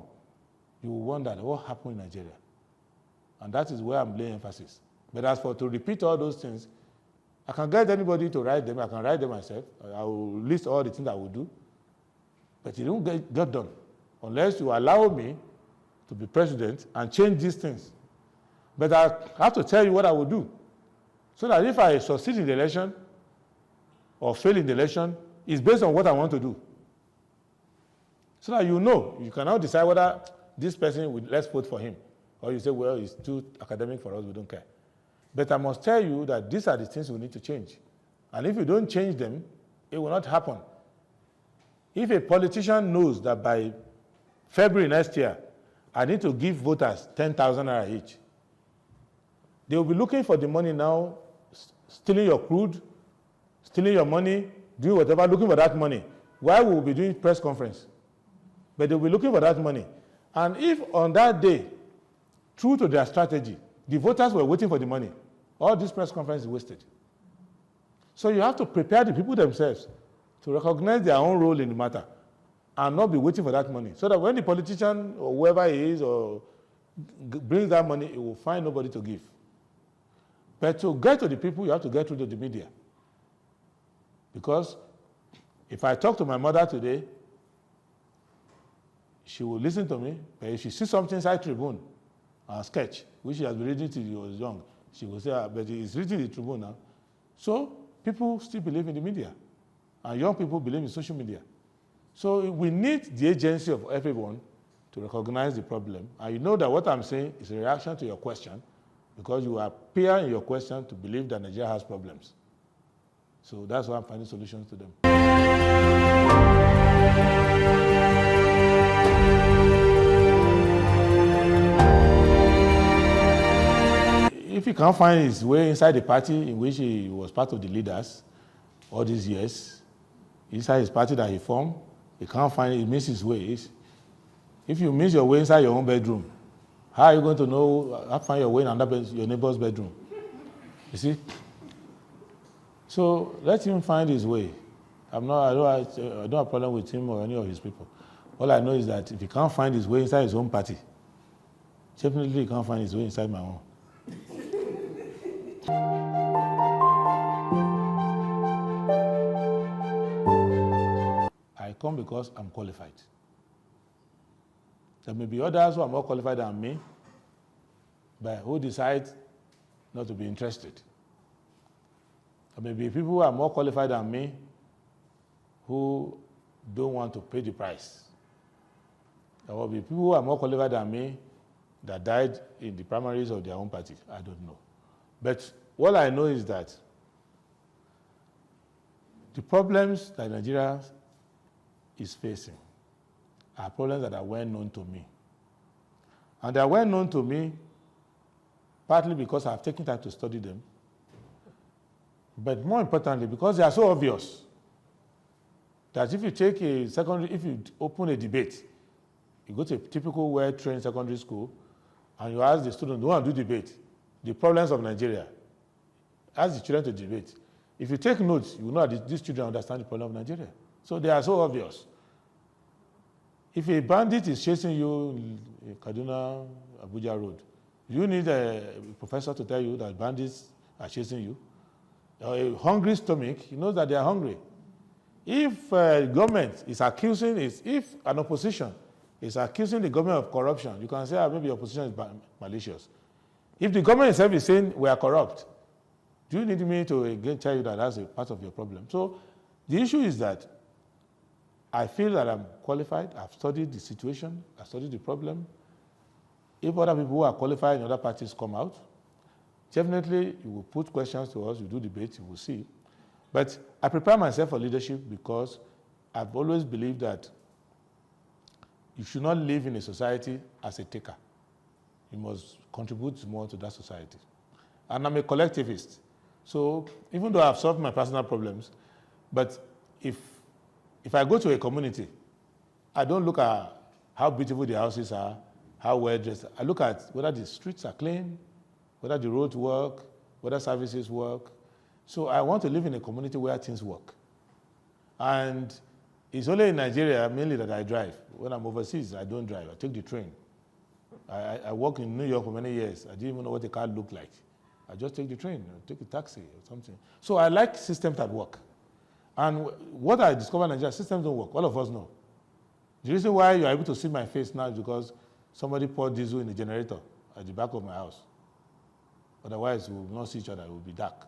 You will wonder what happened in Nigeria. And that is where I'm laying emphasis. But as for to repeat all those things, I can get anybody to write them. I can write them myself. I will list all the things I will do. But it won't get done unless you allow me to be president and change these things. But I have to tell you what I will do. So that if I succeed in the election or fail in the election, it's based on what I want to do. So that you know, you can now decide whether this person, let's vote for him. Or you say, well, it's too academic for us, we don't care. But I must tell you that these are the things we need to change. And if you don't change them, it will not happen. If a politician knows that by February next year, I need to give voters 10,000 naira each, they will be looking for the money now, stealing your crude, stealing your money, doing whatever, looking for that money. Why we will be doing press conference? But they will be looking for that money. And if on that day, true to their strategy, the voters were waiting for the money, all this press conference is wasted. So you have to prepare the people themselves to recognize their own role in the matter and not be waiting for that money. So that when the politician or whoever he is or brings that money, he will find nobody to give. But to get to the people, you have to get through to the media. Because if I talk to my mother today, she will listen to me, but if she sees something inside Tribune, a sketch, which she has been reading till she was young, she will say, but it's written in the Tribune now. So people still believe in the media, and young people believe in social media. So we need the agency of everyone to recognize the problem. And you know that what I'm saying is a reaction to your question, because you appear in your question to believe that Nigeria has problems. So that's why I'm finding solutions to them. If he can't find his way inside the party in which he was part of the leaders all these years, inside his party that he formed, he can't find it, he misses his ways. If you miss your way inside your own bedroom, how are you going to know how to find your way in your neighbor's bedroom? You see? So let him find his way. I don't have a problem with him or any of his people. All I know is that if he can't find his way inside his own party, definitely he can't find his way inside my own. I come because I'm qualified. There may be others who are more qualified than me, but who decide not to be interested. There may be people who are more qualified than me who don't want to pay the price. There will be people who are more qualified than me that died in the primaries of their own party. I don't know. But what I know is that the problems that Nigeria is facing are problems that are well known to me. And they are well known to me partly because I've taken time to study them, but more importantly because they are so obvious that if you open a debate, you go to a typical well-trained secondary school and you ask the student, who want to do debate, the problems of Nigeria, ask the children to debate. If you take notes, you know that these children understand the problem of Nigeria. So they are so obvious. If a bandit is chasing you in Kaduna, Abuja Road, you need a professor to tell you that bandits are chasing you. A hungry stomach, you know that they are hungry. If government is accusing, if an opposition is accusing the government of corruption, you can say maybe opposition is malicious. If the government itself is saying we are corrupt, Do you need me to again tell you that that's a part of your problem? So the issue is that I feel that I'm qualified. I've studied the situation. I've studied the problem. If other people who are qualified in other parties come out, definitely you will put questions to us, you do debate, you will see. But I prepare myself for leadership because I've always believed that you should not live in a society as a taker. You must contribute more to that society. And I'm a collectivist. So even though I've solved my personal problems, but if I go to a community, I don't look at how beautiful the houses are, how well dressed. I look at whether the streets are clean, whether the roads work, whether services work. So I want to live in a community where things work. And it's only in Nigeria mainly that I drive. When I'm overseas, I don't drive. I take the train. I work in New York for many years. I didn't even know what a car looked like. I just take the train, or take a taxi or something. So I like systems that work. And what I discovered in Nigeria, systems don't work. All of us know. The reason why you're able to see my face now is because somebody poured diesel in the generator at the back of my house. Otherwise, we will not see each other. It will be dark.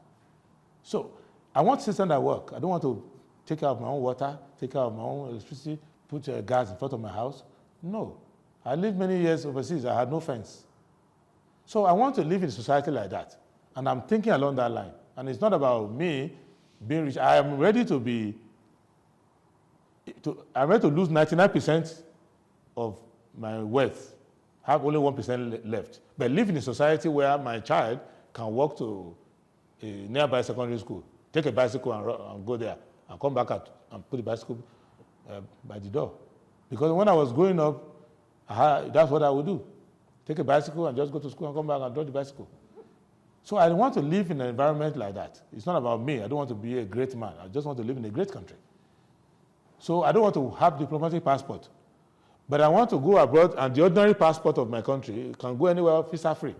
So I want systems that work. I don't want to take care of my own water, take care of my own electricity, put gas in front of my house. No. I lived many years overseas. I had no fence. So I want to live in a society like that. And I'm thinking along that line. And it's not about me being rich. I am ready to I'm ready to lose 99% of my wealth, have only 1% left. But live in a society where my child can walk to a nearby secondary school, take a bicycle and go there, and come back and put the bicycle by the door. Because when I was growing up, that's what I would do. Take a bicycle and just go to school and come back and drop the bicycle. So I want to live in an environment like that. It's not about me. I don't want to be a great man. I just want to live in a great country. So I don't want to have diplomatic passport. But I want to go abroad, and the ordinary passport of my country can go anywhere visa-free,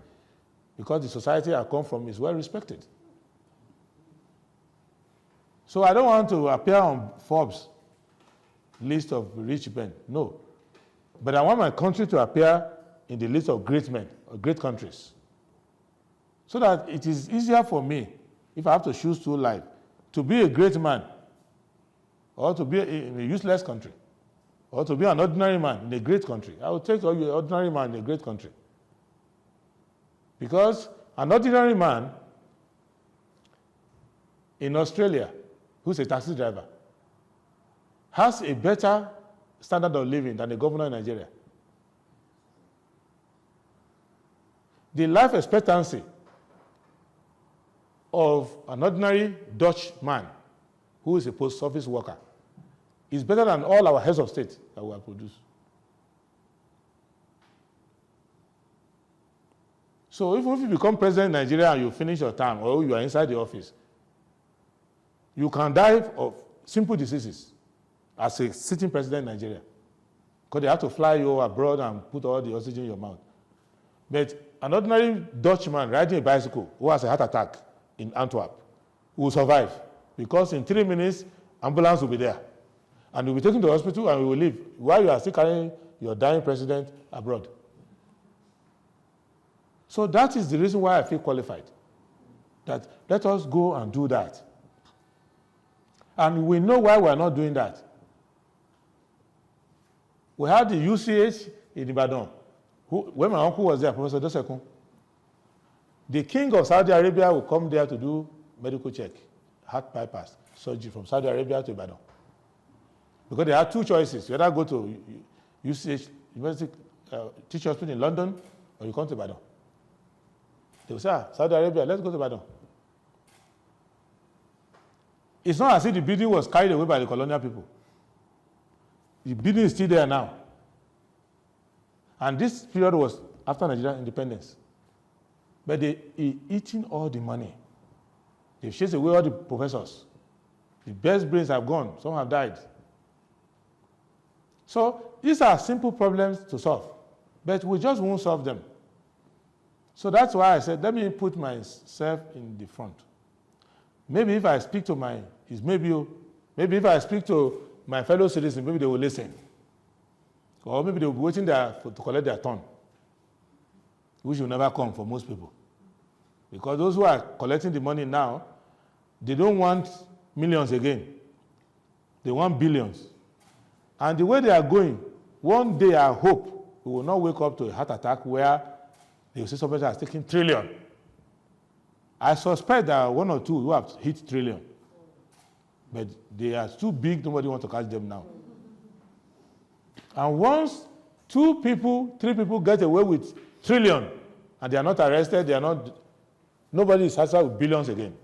because the society I come from is well respected. So I don't want to appear on Forbes' list of rich men. No. But I want my country to appear in the list of great men, or great countries, so that it is easier for me, if I have to choose two lives, to be a great man or to be in a useless country, or to be an ordinary man in a great country. I will take an ordinary man in a great country. Because an ordinary man in Australia, who's a taxi driver, has a better standard of living than a governor in Nigeria. The life expectancy of an ordinary Dutch man who is a post office worker is better than all our heads of state that we have produced. So even if you become president in Nigeria and you finish your term, or you are inside the office, you can die of simple diseases as a sitting president in Nigeria, because they have to fly you abroad and put all the oxygen in your mouth. But an ordinary Dutchman riding a bicycle who has a heart attack in Antwerp will survive, because in 3 minutes, ambulance will be there. And you'll be taken to the hospital and you will leave while you are still carrying your dying president abroad. So that is the reason why I feel qualified, that let us go and do that. And we know why we are not doing that. We had the UCH in Ibadan. When my uncle was there, Professor Dosekun, the king of Saudi Arabia will come there to do medical check, heart bypass, surgery from Saudi Arabia to Ibadan. Because they had two choices. You either go to UCH, University Teaching Hospital in London, or you come to Ibadan. They will say, Saudi Arabia, let's go to Ibadan. It's not as if the building was carried away by the colonial people. The building is still there now. And this period was after Nigerian independence. But they eating all the money. They've chased away all the professors. The best brains have gone. Some have died. So these are simple problems to solve, but we just won't solve them. So that's why I said, let me put myself in the front. Maybe if I speak to maybe if I speak to my fellow citizens, maybe they will listen. Or maybe they will be waiting there to collect their turn, which will never come for most people. Because those who are collecting the money now, they don't want millions again. They want billions. And the way they are going, one day I hope we will not wake up to a heart attack where they will see somebody has taken trillion. I suspect there are one or two who have hit trillion. But they are too big, nobody wants to catch them now. And once 2 people, 3 people get away with trillion, and they are not arrested, nobody is satisfied with billions again.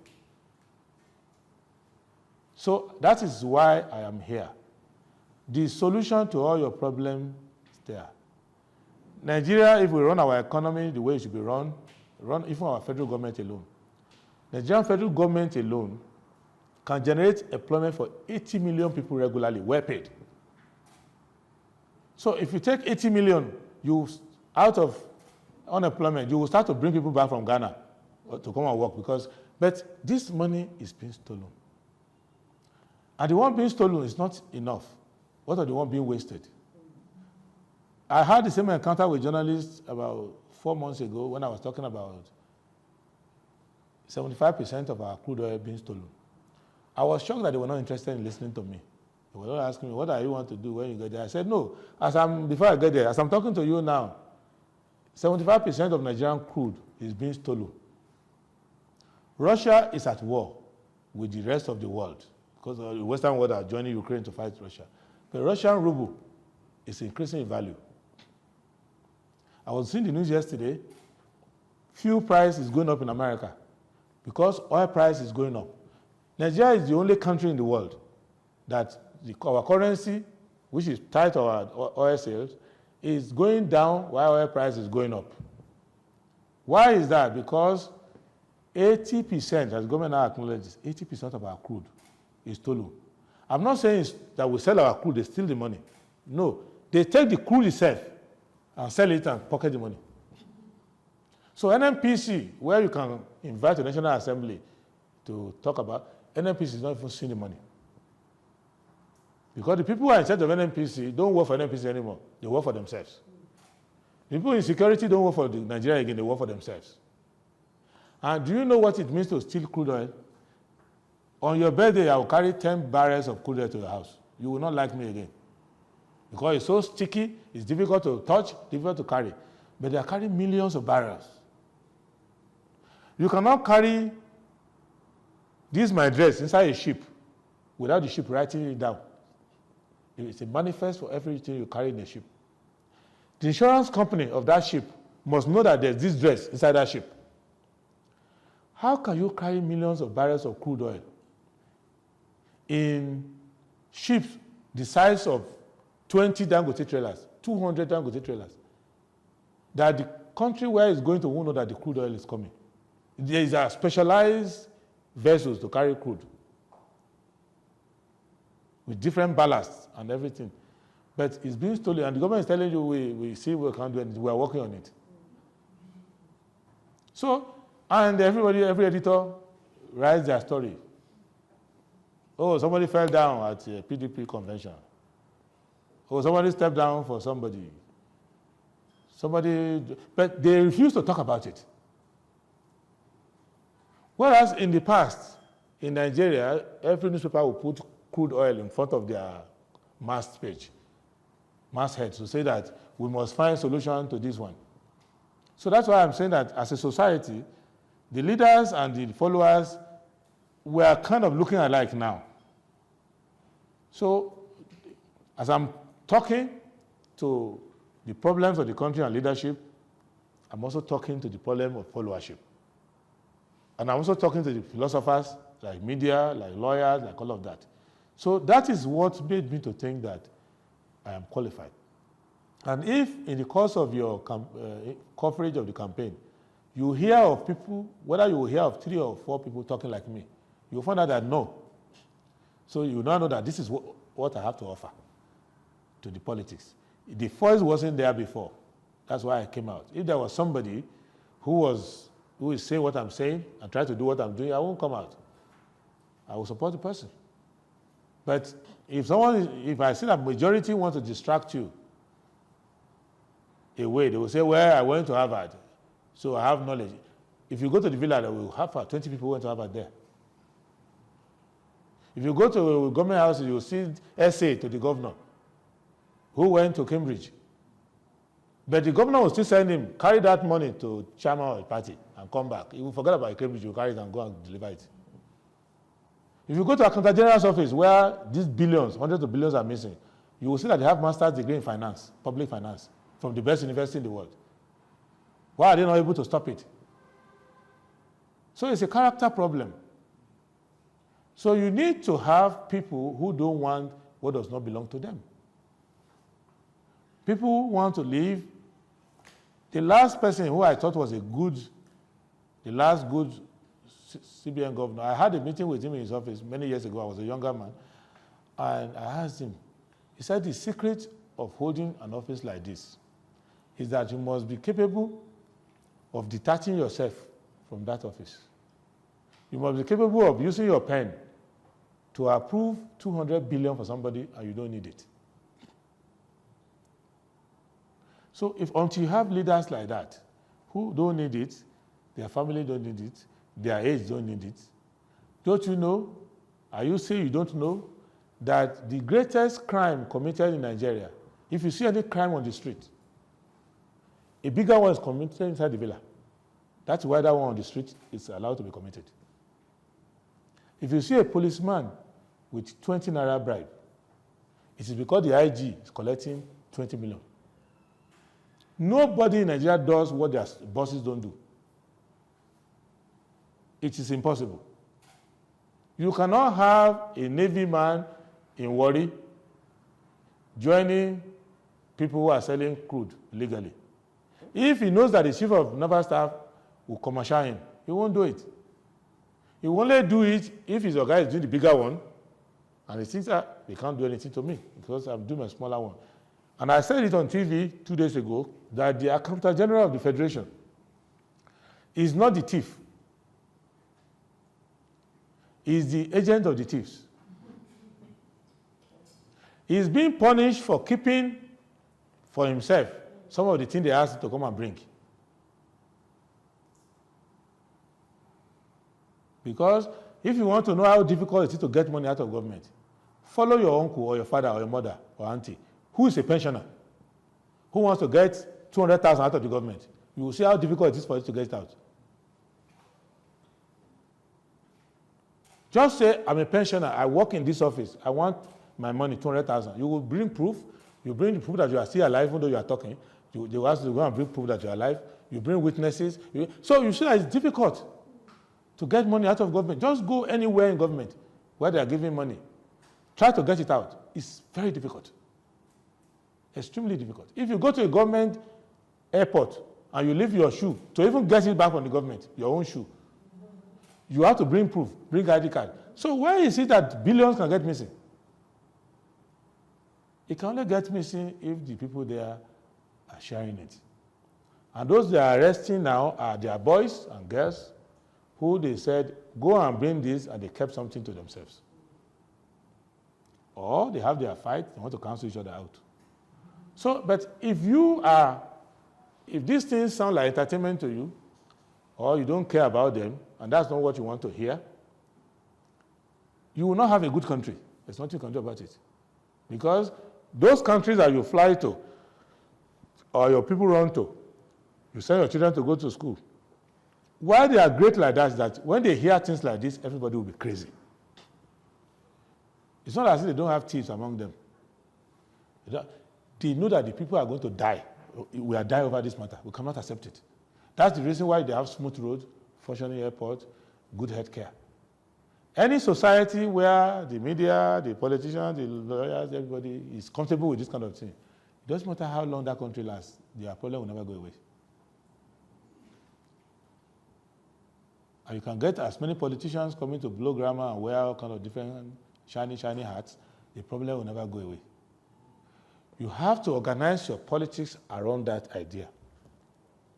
So that is why I am here. The solution to all your problems is there. Nigeria, if we run our economy the way it should be run even our federal government alone. Nigerian federal government alone can generate employment for 80 million people regularly, well paid. So if you take 80 million, out of unemployment, you will start to bring people back from Ghana to come and work but this money is being stolen. And the one being stolen is not enough. What are the one being wasted? I had the same encounter with journalists about 4 months ago when I was talking about 75% of our crude oil being stolen. I was shocked that they were not interested in listening to me. They were not asking me, what do you want to do when you get there? I said, no, before I get there, as I'm talking to you now, 75% of Nigerian crude is being stolen. Russia is at war with the rest of the world because the Western world are joining Ukraine to fight Russia. The Russian ruble is increasing in value. I was seeing the news yesterday, fuel price is going up in America because oil price is going up. Nigeria is the only country in the world that our currency, which is tied to our oil sales, is going down while oil price is going up. Why is that? Because 80%, as government now acknowledges, 80% of our crude is stolen. I'm not saying that we sell our crude, they steal the money. No, they take the crude itself and sell it and pocket the money. So NNPC, where you can invite the National Assembly to talk about, NNPC is not even seeing the money. Because the people who are in charge of NNPC don't work for NNPC anymore. They work for themselves. The people in security don't work for Nigeria again, they work for themselves. And do you know what it means to steal crude oil? On your birthday, I will carry 10 barrels of crude oil to your house. You will not like me again. Because it's so sticky, it's difficult to touch, difficult to carry. But they are carrying millions of barrels. You cannot carry this my dress inside a ship without the ship writing it down. It's a manifest for everything you carry in a ship. The insurance company of that ship must know that there's this dress inside that ship. How can you carry millions of barrels of crude oil in ships the size of 20 Dangote trailers, 200 Dangote trailers, that the country where it's going to won't know that the crude oil is coming? There is a specialized vessels to carry crude with different ballasts and everything. But it's being stolen, and the government is telling you, we see we can do it, we are working on it. So, and every editor writes their story. Oh, somebody fell down at a PDP convention. Oh, somebody stepped down for somebody. But they refuse to talk about it. Whereas in the past, in Nigeria, every newspaper will put crude oil in front of their masthead to say that we must find a solution to this one. So that's why I'm saying that as a society, the leaders and the followers, we are kind of looking alike now. So as I'm talking to the problems of the country and leadership, I'm also talking to the problem of followership. And I'm also talking to the philosophers, like media, like lawyers, like all of that. So that is what made me to think that I am qualified. And if in the course of your coverage of the campaign, you hear of people, whether you hear of 3 or 4 people talking like me, you'll find out that no. So you now know that this is what I have to offer to the politics. The voice wasn't there before. That's why I came out. If there was somebody who is saying what I'm saying and try to do what I'm doing, I won't come out. I will support the person. But if I see that majority want to distract you away, they will say, well, I went to Harvard, so I have knowledge. If you go to the villa, there will have 20 people went to Harvard there. If you go to a government house, you will see essay to the governor who went to Cambridge. But the governor will still send him, carry that money to chairman of a party and come back. He will forget about Cambridge, you carry it and go and deliver it. If you go to Accountant General's office where these billions, hundreds of billions are missing, you will see that they have master's degree in finance, public finance, from the best university in the world. Why are they not able to stop it? So it's a character problem. So you need to have people who don't want what does not belong to them. People who want to live. The last person who I thought was the last good CBN governor, I had a meeting with him in his office many years ago. I was a younger man. And I asked him, he said the secret of holding an office like this is that you must be capable of detaching yourself from that office. You must be capable of using your pen to approve 200 billion for somebody and you don't need it. So until you have leaders like that who don't need it, their family don't need it, their age don't need it, don't you know, are you saying you don't know, that the greatest crime committed in Nigeria, if you see any crime on the street, a bigger one is committed inside the villa. That's why that one on the street is allowed to be committed. If you see a policeman with 20 naira bribe, it is because the IG is collecting 20 million. Nobody in Nigeria does what their bosses don't do. It is impossible. You cannot have a Navy man in Warri joining people who are selling crude legally. If he knows that the chief of naval staff will commercial him, he won't do it. He will only do it if his guy is doing the bigger one, and he thinks that they can't do anything to me because I'm doing a smaller one. And I said it on TV 2 days ago that the Accountant General of the Federation is not the thief. He is the agent of the thieves. He is being punished for keeping for himself some of the things they asked him to come and bring. Because if you want to know how difficult it is to get money out of government, follow your uncle or your father or your mother or auntie, who is a pensioner, who wants to get 200,000 out of the government. You will see how difficult it is for you to get it out. Just say, I'm a pensioner, I work in this office, I want my money, 200,000. You will bring proof. You bring the proof that you are still alive, even though you are talking. They will ask you to go and bring proof that you are alive. You bring witnesses. So you see that it's difficult to get money out of government. Just go anywhere in government where they are giving money. Try to get it out. It's very difficult. Extremely difficult. If you go to a government airport and you leave your shoe, to even get it back from the government, your own shoe, you have to bring proof, bring ID card. So where is it that billions can get missing? It can only get missing if the people there are sharing it. And those they are arresting now are their boys and girls who they said, go and bring this, and they kept something to themselves. Or they have their fight, they want to cancel each other out. So, but if these things sound like entertainment to you, or you don't care about them, and that's not what you want to hear, you will not have a good country. There's nothing you can do about it. Because those countries that you fly to, or your people run to, you send your children to go to school, why they are great like that is that when they hear things like this, everybody will be crazy. It's not as if they don't have thieves among them. They know that the people are going to die. We are dying over this matter. We cannot accept it. That's the reason why they have smooth roads, functioning airport, good health care. Any society where the media, the politicians, the lawyers, everybody is comfortable with this kind of thing, it doesn't matter how long that country lasts, their problem will never go away. And you can get as many politicians coming to blow grammar and wear all kind of different shiny hats, the problem will never go away. You have to organize your politics around that idea,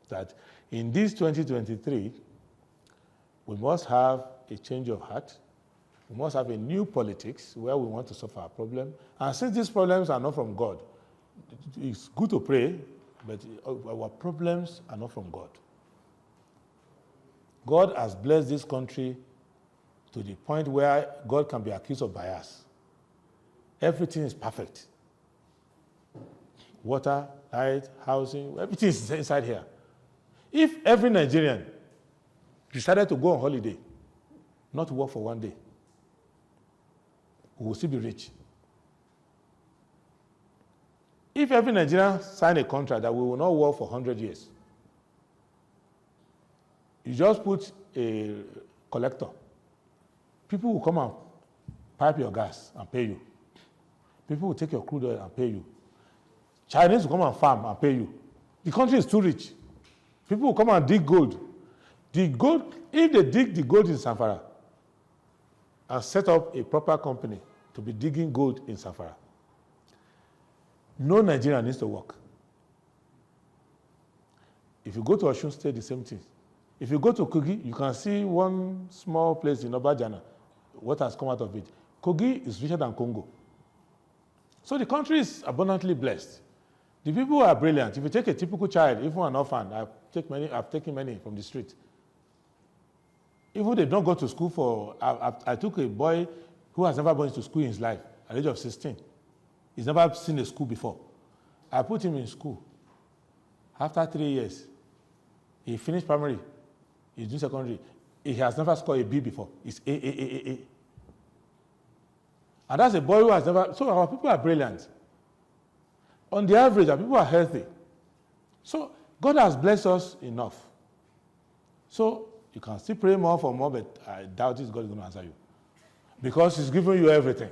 that in this 2023, we must have a change of heart. We must have a new politics where we want to solve our problem. And since these problems are not from God, it's good to pray, but our problems are not from God. God has blessed this country to the point where God can be accused of bias. Everything is perfect. Water, light, housing, everything is inside here. If every Nigerian decided to go on holiday, not to work for one day, we will still be rich. If every Nigerian signed a contract that we will not work for 100 years, you just put a collector. People will come and pipe your gas and pay you. People will take your crude oil and pay you. Chinese will come and farm and pay you. The country is too rich. People will come and dig gold. The gold, if they dig the gold in Zamfara and set up a proper company to be digging gold in Zamfara, no Nigerian needs to work. If you go to Osun State, the same thing. If you go to Kogi, you can see one small place in Obajana, what has come out of it. Kogi is richer than Congo. So the country is abundantly blessed. The people are brilliant. If you take a typical child, even an orphan, I've taken many from the street. Even they don't go to school for, I took a boy who has never gone to school in his life at the age of 16. He's never seen a school before. I put him in school. After 3 years, he finished primary. He's doing secondary. He has never scored a B before. It's A. And that's a boy who has never, so our people are brilliant. On the average, our people are healthy. So God has blessed us enough. So you can still pray more for more, but I doubt God is going to answer you. Because He's giving you everything.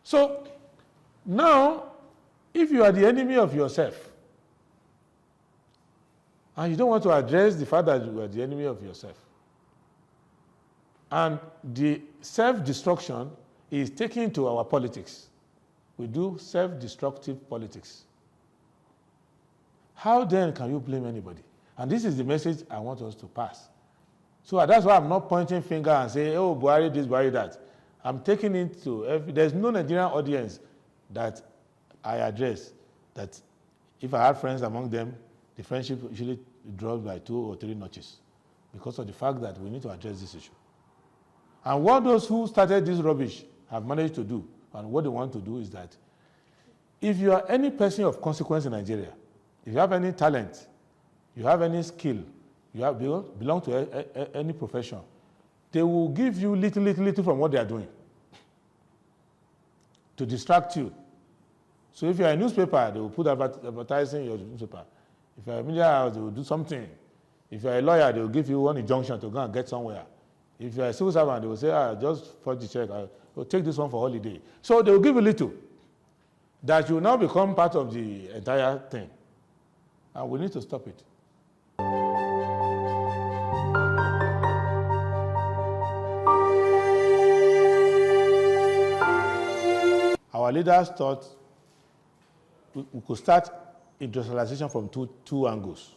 So now, if you are the enemy of yourself, and you don't want to address the fact that you are the enemy of yourself, and the self-destruction is taken to our politics. We do self-destructive politics. How then can you blame anybody? And this is the message I want us to pass. So that's why I'm not pointing finger and saying, oh, Buhari this, Buhari that. I'm taking it to there's no Nigerian audience that I address that if I had friends among them, the friendship usually drops by 2 or 3 notches because of the fact that we need to address this issue. And what those who started this rubbish have managed to do, and what they want to do is that if you are any person of consequence in Nigeria, if you have any talent, you have any skill, you have belong to any profession, they will give you little from what they are doing to distract you. So if you are a newspaper, they will put advertising in your newspaper. If you are a media house, they will do something. If you are a lawyer, they will give you one injunction to go and get somewhere. If you are a civil servant, they will say, just forge the check, will take this one for holiday. So they will give you little. That you will now become part of the entire thing. And we need to stop it. Our leaders thought we could start industrialization from two angles.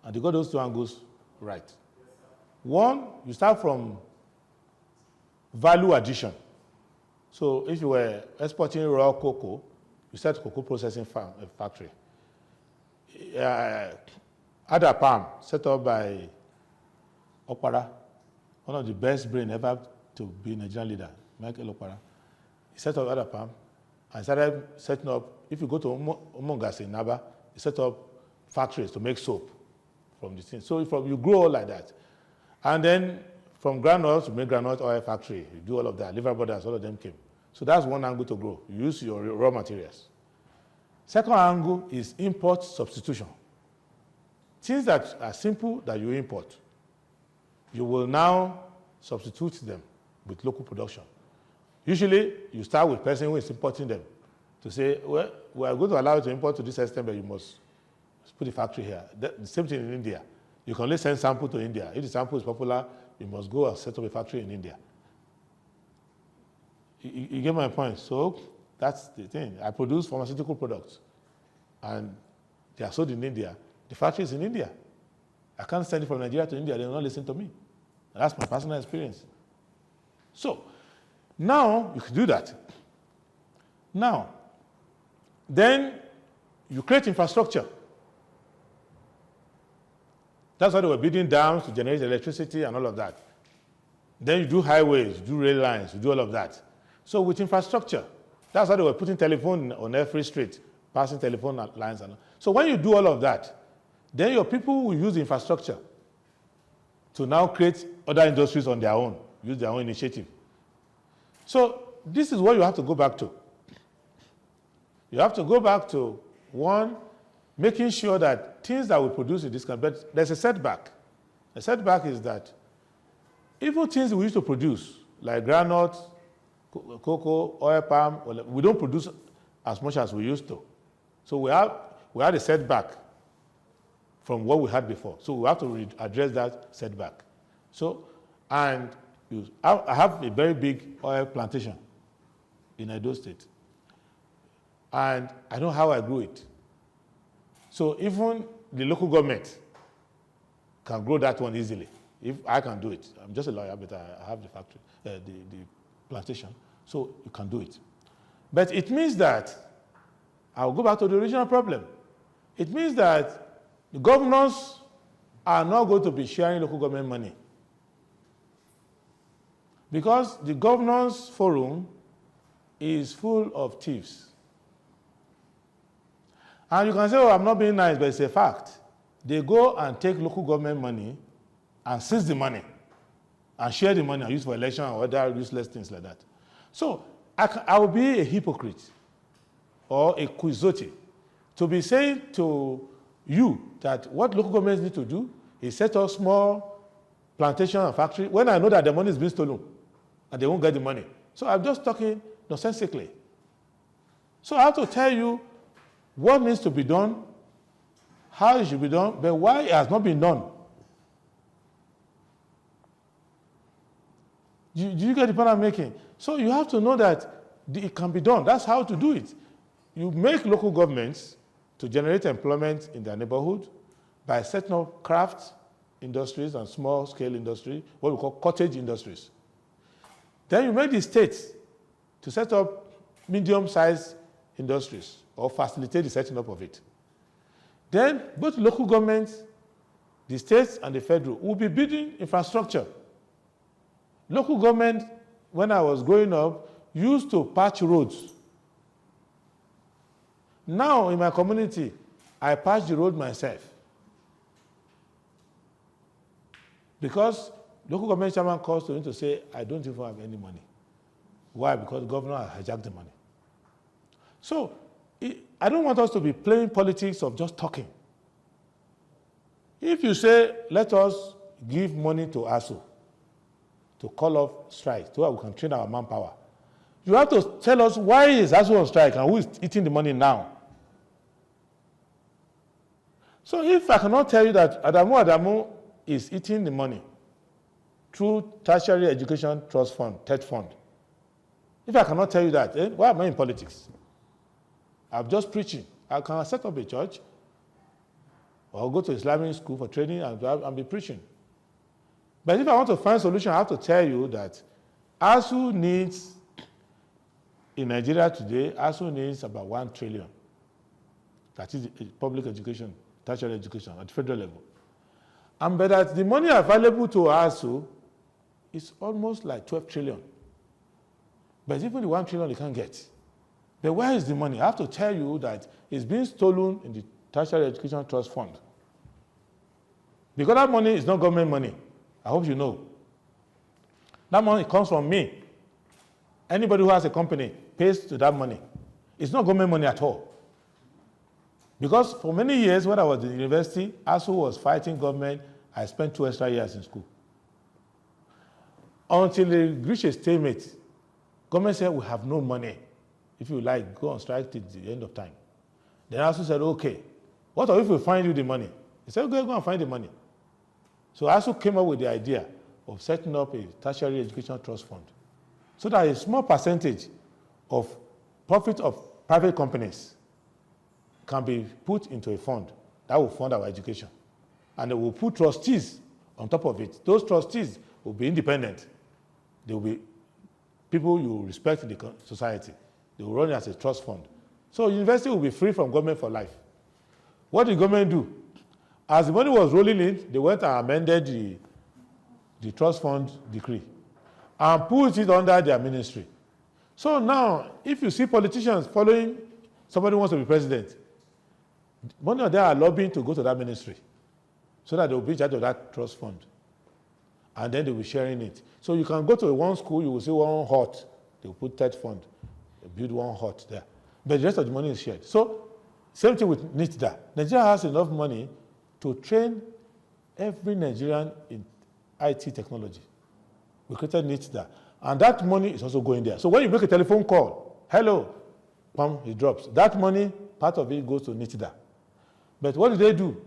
And they got those 2 angles right. One, you start from value addition. So if you were exporting raw cocoa, you start cocoa processing factory. Ada Palm, set up by Okpara, one of the best brain ever to be a Nigerian leader, Michael Okpara. He set up Ada Palm and started setting up, if you go to Umongas in Naba, he set up factories to make soap from the thing. So you grow all like that. And then from granules to make granite oil factory, you do all of that. Liver Brothers, all of them came. So that's one angle to grow. You use your raw materials. Second angle is import substitution. Things that are simple that you import, you will now substitute them with local production. Usually, you start with the person who is importing them to say, well, we are going to allow you to import to this extent, but you must put the factory here. The same thing in India. You can only send sample to India. If the sample is popular, you must go and set up a factory in India. You get my point? So that's the thing. I produce pharmaceutical products, and they are sold in India. The factory is in India. I can't send it from Nigeria to India. They will not listen to me. That's my personal experience. So now you can do that. Now, then you create infrastructure That's why they were building dams to generate electricity and all of that. Then you do highways, you do rail lines, you do all of that. So with infrastructure, that's why they were putting telephone on every street, passing telephone lines. So when you do all of that, then your people will use the infrastructure to now create other industries on their own, use their own initiative. So this is what you have to go back to. You have to go back to, one, making sure that things that we produce in this country, but there's a setback. The setback is that even things we used to produce, like groundnuts, cocoa, oil palm, we don't produce as much as we used to. So we had a setback from what we had before. So we have to address that setback. So, and I have a very big oil plantation in Edo State. And I know how I grew it. So even the local government can grow that one easily. If I can do it. I'm just a lawyer, but I have the factory, the plantation. So you can do it. But it means that, I'll go back to the original problem. It means that the governors are not going to be sharing local government money. Because the governors' forum is full of thieves. And you can say, oh, I'm not being nice, but it's a fact. They go and take local government money and seize the money and share the money and use for election or other useless things like that. So I will be a hypocrite or a quixote to be saying to you that what local governments need to do is set up small plantation and factory when I know that the money is being stolen and they won't get the money. So I'm just talking nonsensically. So I have to tell you what needs to be done, how it should be done, but why it has not been done. Do you get the point I'm making? So you have to know that it can be done. That's how to do it. You make local governments to generate employment in their neighborhood by setting up craft industries and small-scale industry, what we call cottage industries. Then you make the states to set up medium-sized industries or facilitate the setting up of it. Then both local governments, the states and the federal, will be building infrastructure. Local government, when I was growing up, used to patch roads. Now in my community, I patch the road myself. Because local government chairman calls to me to say, I don't even have any money. Why? Because the governor has hijacked the money. So I don't want us to be playing politics of just talking. If you say, let us give money to ASU to call off strike so that we can train our manpower, you have to tell us why is ASU on strike and who is eating the money now. So if I cannot tell you that Adamu is eating the money through Tertiary Education Trust Fund, TED Fund, if I cannot tell you that, why am I in politics? I'm just preaching. I can set up a church or go to Islamic school for training and be preaching. But if I want to find a solution, I have to tell you that ASU needs, in Nigeria today, ASU needs about 1 trillion. That is public education, tertiary education at the federal level. And but that the money available to ASU is almost like 12 trillion. But even the 1 trillion you can't get. But where is the money? I have to tell you that it's being stolen in the Tertiary Education Trust Fund. Because that money is not government money. I hope you know. That money comes from me. Anybody who has a company pays to that money. It's not government money at all. Because for many years when I was in university, ASU was fighting government. I spent 2 extra years in school. Until they reached a stalemate, government said, we have no money. If you like, go on strike till the end of time. Then ASU said, okay, what if we find you the money? He said, okay, go and find the money. So ASU came up with the idea of setting up a tertiary education trust fund so that a small percentage of profit of private companies can be put into a fund that will fund our education. And they will put trustees on top of it. Those trustees will be independent. They will be people you respect in the society. They will run it as a trust fund. So university will be free from government for life. What did government do? As the money was rolling in, they went and amended the trust fund decree and put it under their ministry. So now, if you see politicians following somebody who wants to be president, many of them are lobbying to go to that ministry so that they will be in charge of that trust fund. And then they will be sharing it. So you can go to one school, you will see one hut, they will put that fund, they build one hut there. But the rest of the money is shared. So, same thing with NITDA. Nigeria has enough money to train every Nigerian in IT technology. We created NITDA. And that money is also going there. So when you make a telephone call, hello, pam, it drops. That money, part of it goes to NITDA. But what do?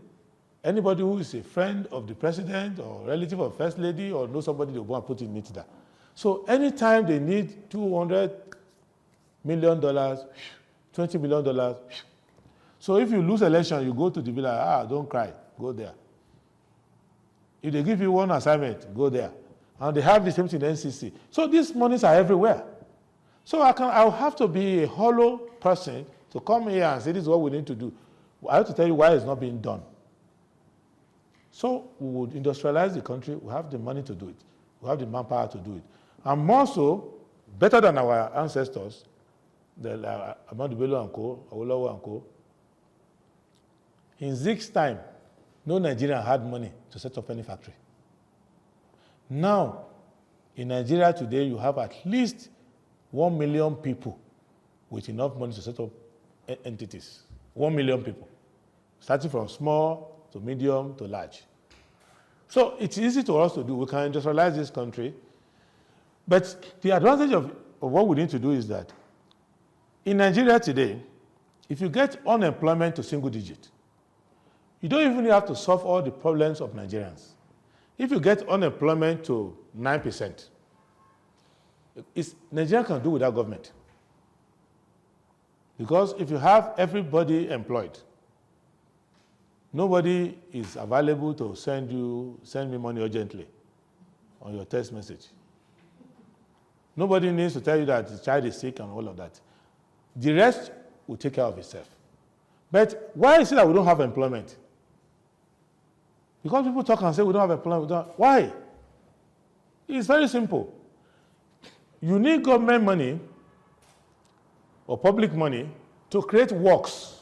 Anybody who is a friend of the president or relative of first lady or know somebody, they will go and put in NITDA. So anytime they need $200 million, $20 million, so if you lose election, you go to the villa, don't cry, go there. If they give you one assignment, go there. And they have the same thing in NCC. So these monies are everywhere. So I'll have to be a hollow person to come here and say this is what we need to do. I have to tell you why it's not being done. So we would industrialize the country. We have the money to do it. We have the manpower to do it. And more so, better than our ancestors, Adewole and Co., Awolowo and Co., in Zeke's time, no Nigerian had money to set up any factory. Now, in Nigeria today, you have at least 1 million people with enough money to set up entities. 1 million people, starting from small to medium to large. So it's easy for us to do. We can industrialize this country. But the advantage of what we need to do is that in Nigeria today, if you get unemployment to single digit, you don't even have to solve all the problems of Nigerians. If you get unemployment to 9%, Nigeria can do without government. Because if you have everybody employed, nobody is available to send me money urgently on your text message. Nobody needs to tell you that the child is sick and all of that. The rest will take care of itself. But why is it that we don't have employment? Because people talk and say we don't have employment. Why? It's very simple. You need government money or public money to create works.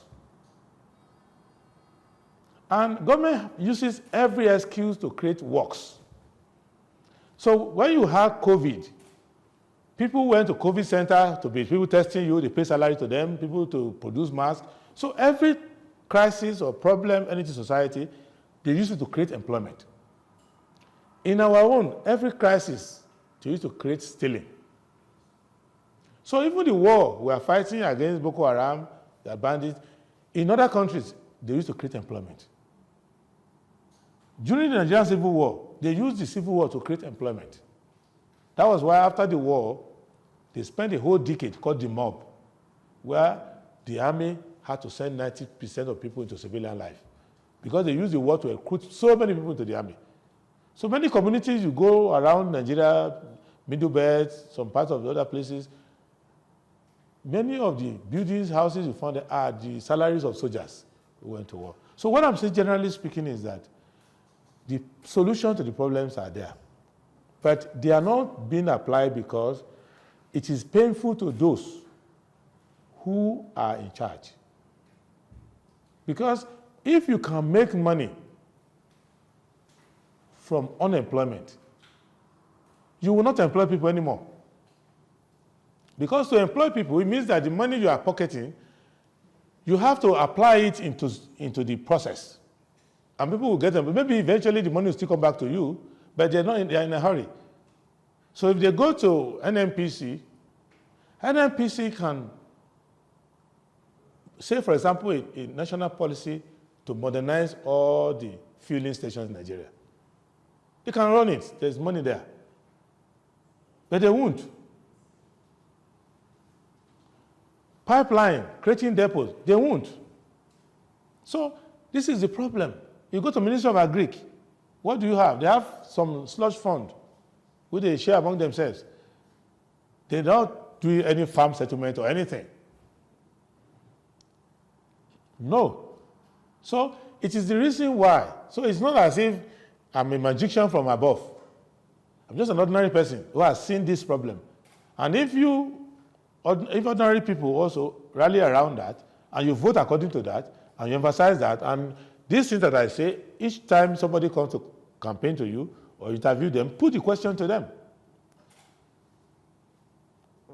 And government uses every excuse to create works. So when you have COVID, people went to COVID center to be people testing you, they pay salary to them, people to produce masks. So every crisis or problem in the society, they use it to create employment. In our own, every crisis, they use to create stealing. So even the war we are fighting against Boko Haram, the bandits, in other countries, they used to create employment. During the Nigerian Civil War, they used the Civil War to create employment. That was why after the war, they spent a whole decade called the mob, where the army had to send 90% of people into civilian life because they used the war to recruit so many people into the army. So many communities, you go around Nigeria, Middle Belt, some parts of the other places, many of the buildings, houses you found there are the salaries of soldiers who went to war. So what I'm saying, generally speaking, is that the solution to the problems are there. But they are not being applied because it is painful to those who are in charge. Because if you can make money from unemployment, you will not employ people anymore. Because to employ people, it means that the money you are pocketing, you have to apply it into the process. And people will get them. But maybe eventually the money will still come back to you, but they're in a hurry. So if they go to NNPC can say, for example, a national policy to modernize all the fueling stations in Nigeria. They can run it. There's money there. But they won't. Pipeline, creating depots, they won't. So this is the problem. You go to Ministry of Agric, what do you have? They have some sludge fund, which they share among themselves. They don't do any farm settlement or anything. No. So it is the reason why. So it's not as if I'm a magician from above. I'm just an ordinary person who has seen this problem. And if ordinary people also rally around that, and you vote according to that, and you emphasize that, and these things that I say, each time somebody comes to campaign to you or interview them, put the question to them.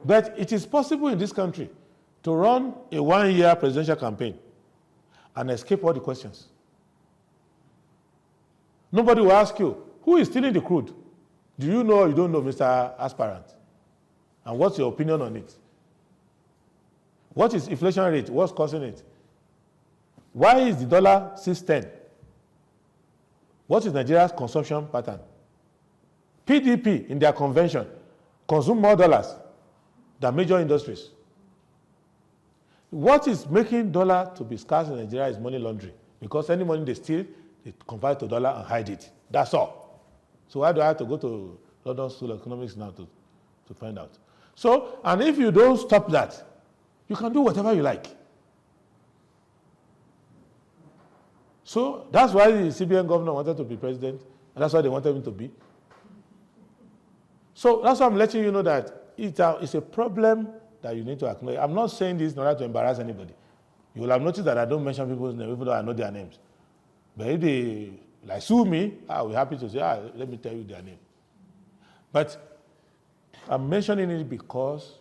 But it is possible in this country to run a one-year presidential campaign and escape all the questions. Nobody will ask you, who is stealing the crude? Do you know or you don't know, Mr. Aspirant? And what's your opinion on it? What is inflation rate? What's causing it? Why is the dollar 610? What is Nigeria's consumption pattern? PDP, in their convention, consume more dollars than major industries. What is making dollar to be scarce in Nigeria is money laundering, because any money they steal, they convert to dollar and hide it. That's all. So why do I have to go to London School of Economics now to find out? So, and if you don't stop that, you can do whatever you like. So that's why the CBN governor wanted to be president, and that's why they wanted him to be. So that's why I'm letting you know that it's a problem that you need to acknowledge. I'm not saying this in order to embarrass anybody. You will have noticed that I don't mention people's names, even though I know their names. But if they sue me, I'll be happy to say, let me tell you their name. But I'm mentioning it because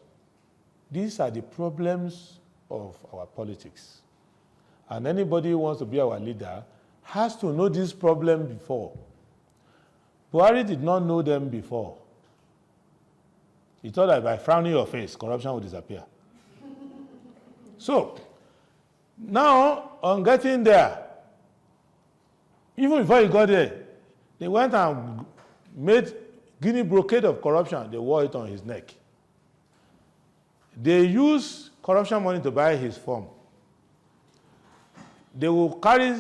these are the problems of our politics. And anybody who wants to be our leader has to know this problem before. Buhari did not know them before. He thought that by frowning your face, corruption would disappear. So, now, on getting there, even before he got there, they went and made guinea brocade of corruption. They wore it on his neck. They use corruption money to buy his form. They will carry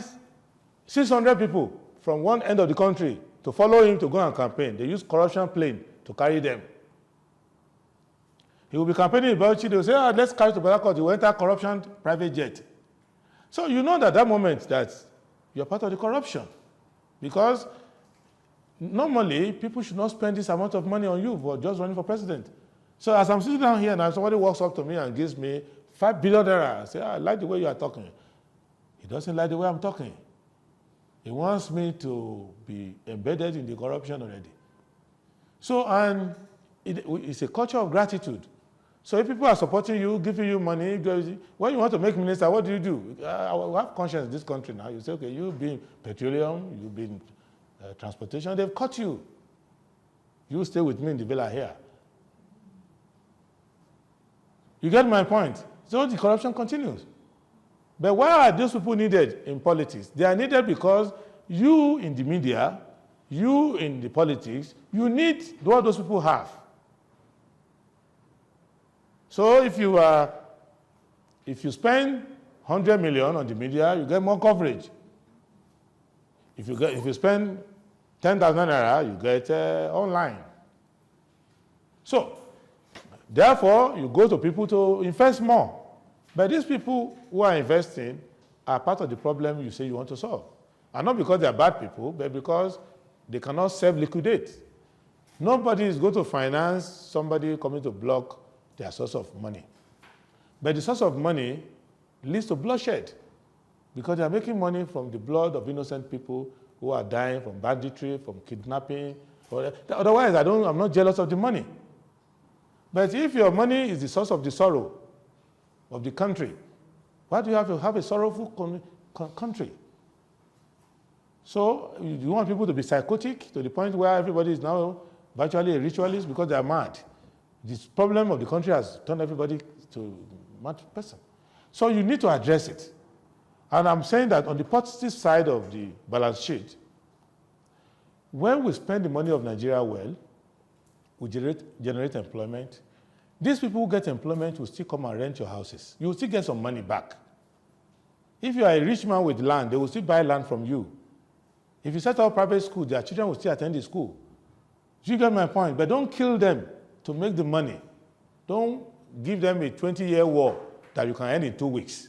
600 people from one end of the country to follow him to go and campaign. They use corruption plane to carry them. He will be campaigning in Bauchi. They will say, let's carry to Balakot. He will enter corruption private jet. So you know that moment that you're part of the corruption. Because normally, people should not spend this amount of money on you for just running for president. So as I'm sitting down here now, somebody walks up to me and gives me 5 billion naira. I say, I like the way you are talking. He doesn't like the way I'm talking. He wants me to be embedded in the corruption already. So, and it's a culture of gratitude. So if people are supporting you, giving you money, when you want to make minister, what do you do? I have conscience in this country now. You say, okay, you've been petroleum, you've been transportation, they've cut you. You stay with me in the villa here. You get my point? So the corruption continues. But why are those people needed in politics? They are needed because you in the media, you in the politics, you need what those people have. So if you spend 100 million on the media, you get more coverage. If you spend 10,000 naira, you get online. So, therefore, you go to people to invest more. But these people who are investing are part of the problem you say you want to solve. And not because they are bad people, but because they cannot self-liquidate. Nobody is going to finance somebody coming to block their source of money. But the source of money leads to bloodshed because they are making money from the blood of innocent people who are dying from banditry, from kidnapping. Otherwise, I'm not jealous of the money. But if your money is the source of the sorrow of the country, why do you have to have a sorrowful country? So you want people to be psychotic to the point where everybody is now virtually a ritualist because they are mad. This problem of the country has turned everybody to a mad person. So you need to address it. And I'm saying that on the positive side of the balance sheet, when we spend the money of Nigeria well, we generate employment. These people who get employment will still come and rent your houses. You will still get some money back. If you are a rich man with land, they will still buy land from you. If you set up private school, their children will still attend the school. You get my point? But don't kill them to make the money. Don't give them a 20-year war that you can end in 2 weeks.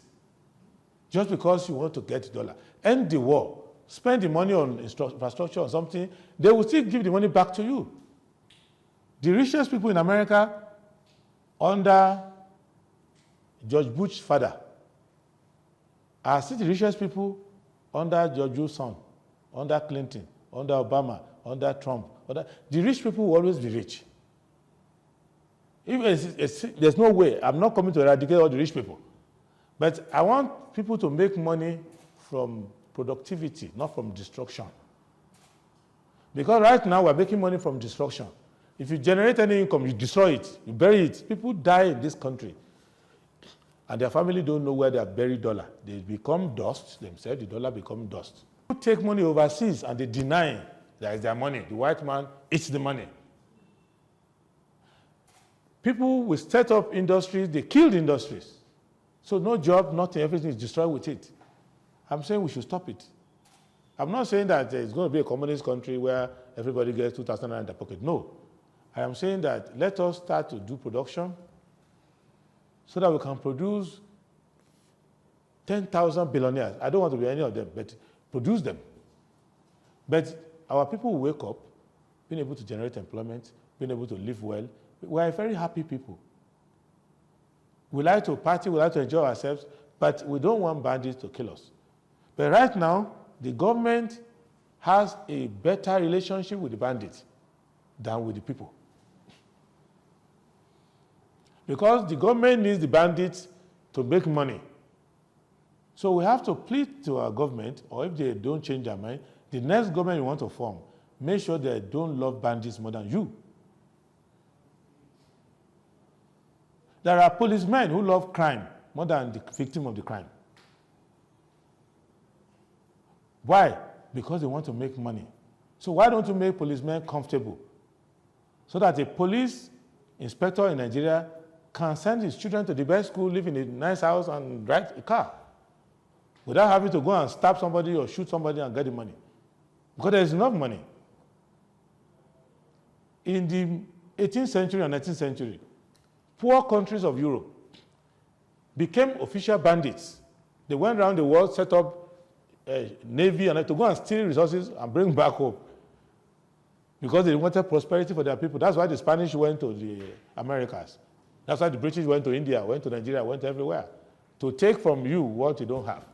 just because you want to get the dollar. End the war. Spend the money on infrastructure or something. They will still give the money back to you. The richest people in America under George Bush's father are still the richest people under George Bush's son, under Clinton, under Obama, under Trump. The rich people will always be rich. There's no way. I'm not coming to eradicate all the rich people. But I want people to make money from productivity, not from destruction. Because right now we're making money from destruction. If you generate any income, you destroy it, you bury it. People die in this country. And their family don't know where they have buried dollar. They become dust themselves, the dollar becomes dust. People take money overseas and they deny that is their money. The white man eats the money. People will set up industries, they kill the industries. So no job, nothing, everything is destroyed with it. I'm saying we should stop it. I'm not saying that it's going to be a communist country where everybody gets 2,000 in their pocket. No. I am saying that let us start to do production so that we can produce 10,000 billionaires. I don't want to be any of them, but produce them. But our people will wake up, being able to generate employment, being able to live well. We are a very happy people. We like to party, we like to enjoy ourselves, but we don't want bandits to kill us. But right now, the government has a better relationship with the bandits than with the people. Because the government needs the bandits to make money. So we have to plead to our government, or if they don't change their mind, the next government you want to form, make sure they don't love bandits more than you. There are policemen who love crime more than the victim of the crime. Why? Because they want to make money. So why don't you make policemen comfortable? So that a police inspector in Nigeria can send his children to the best school, live in a nice house, and drive a car without having to go and stab somebody or shoot somebody and get the money. Because there is enough money. In the 18th century and 19th century, poor countries of Europe became official bandits. They went around the world, set up a navy, and to go and steal resources and bring back home. Because they wanted prosperity for their people. That's why the Spanish went to the Americas. That's why the British went to India, went to Nigeria, went everywhere. To take from you what you don't have.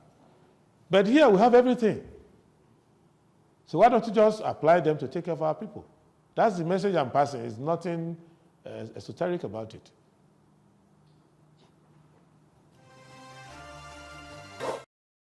But here we have everything. So why don't you just apply them to take care of our people? That's the message I'm passing. There's nothing esoteric about it.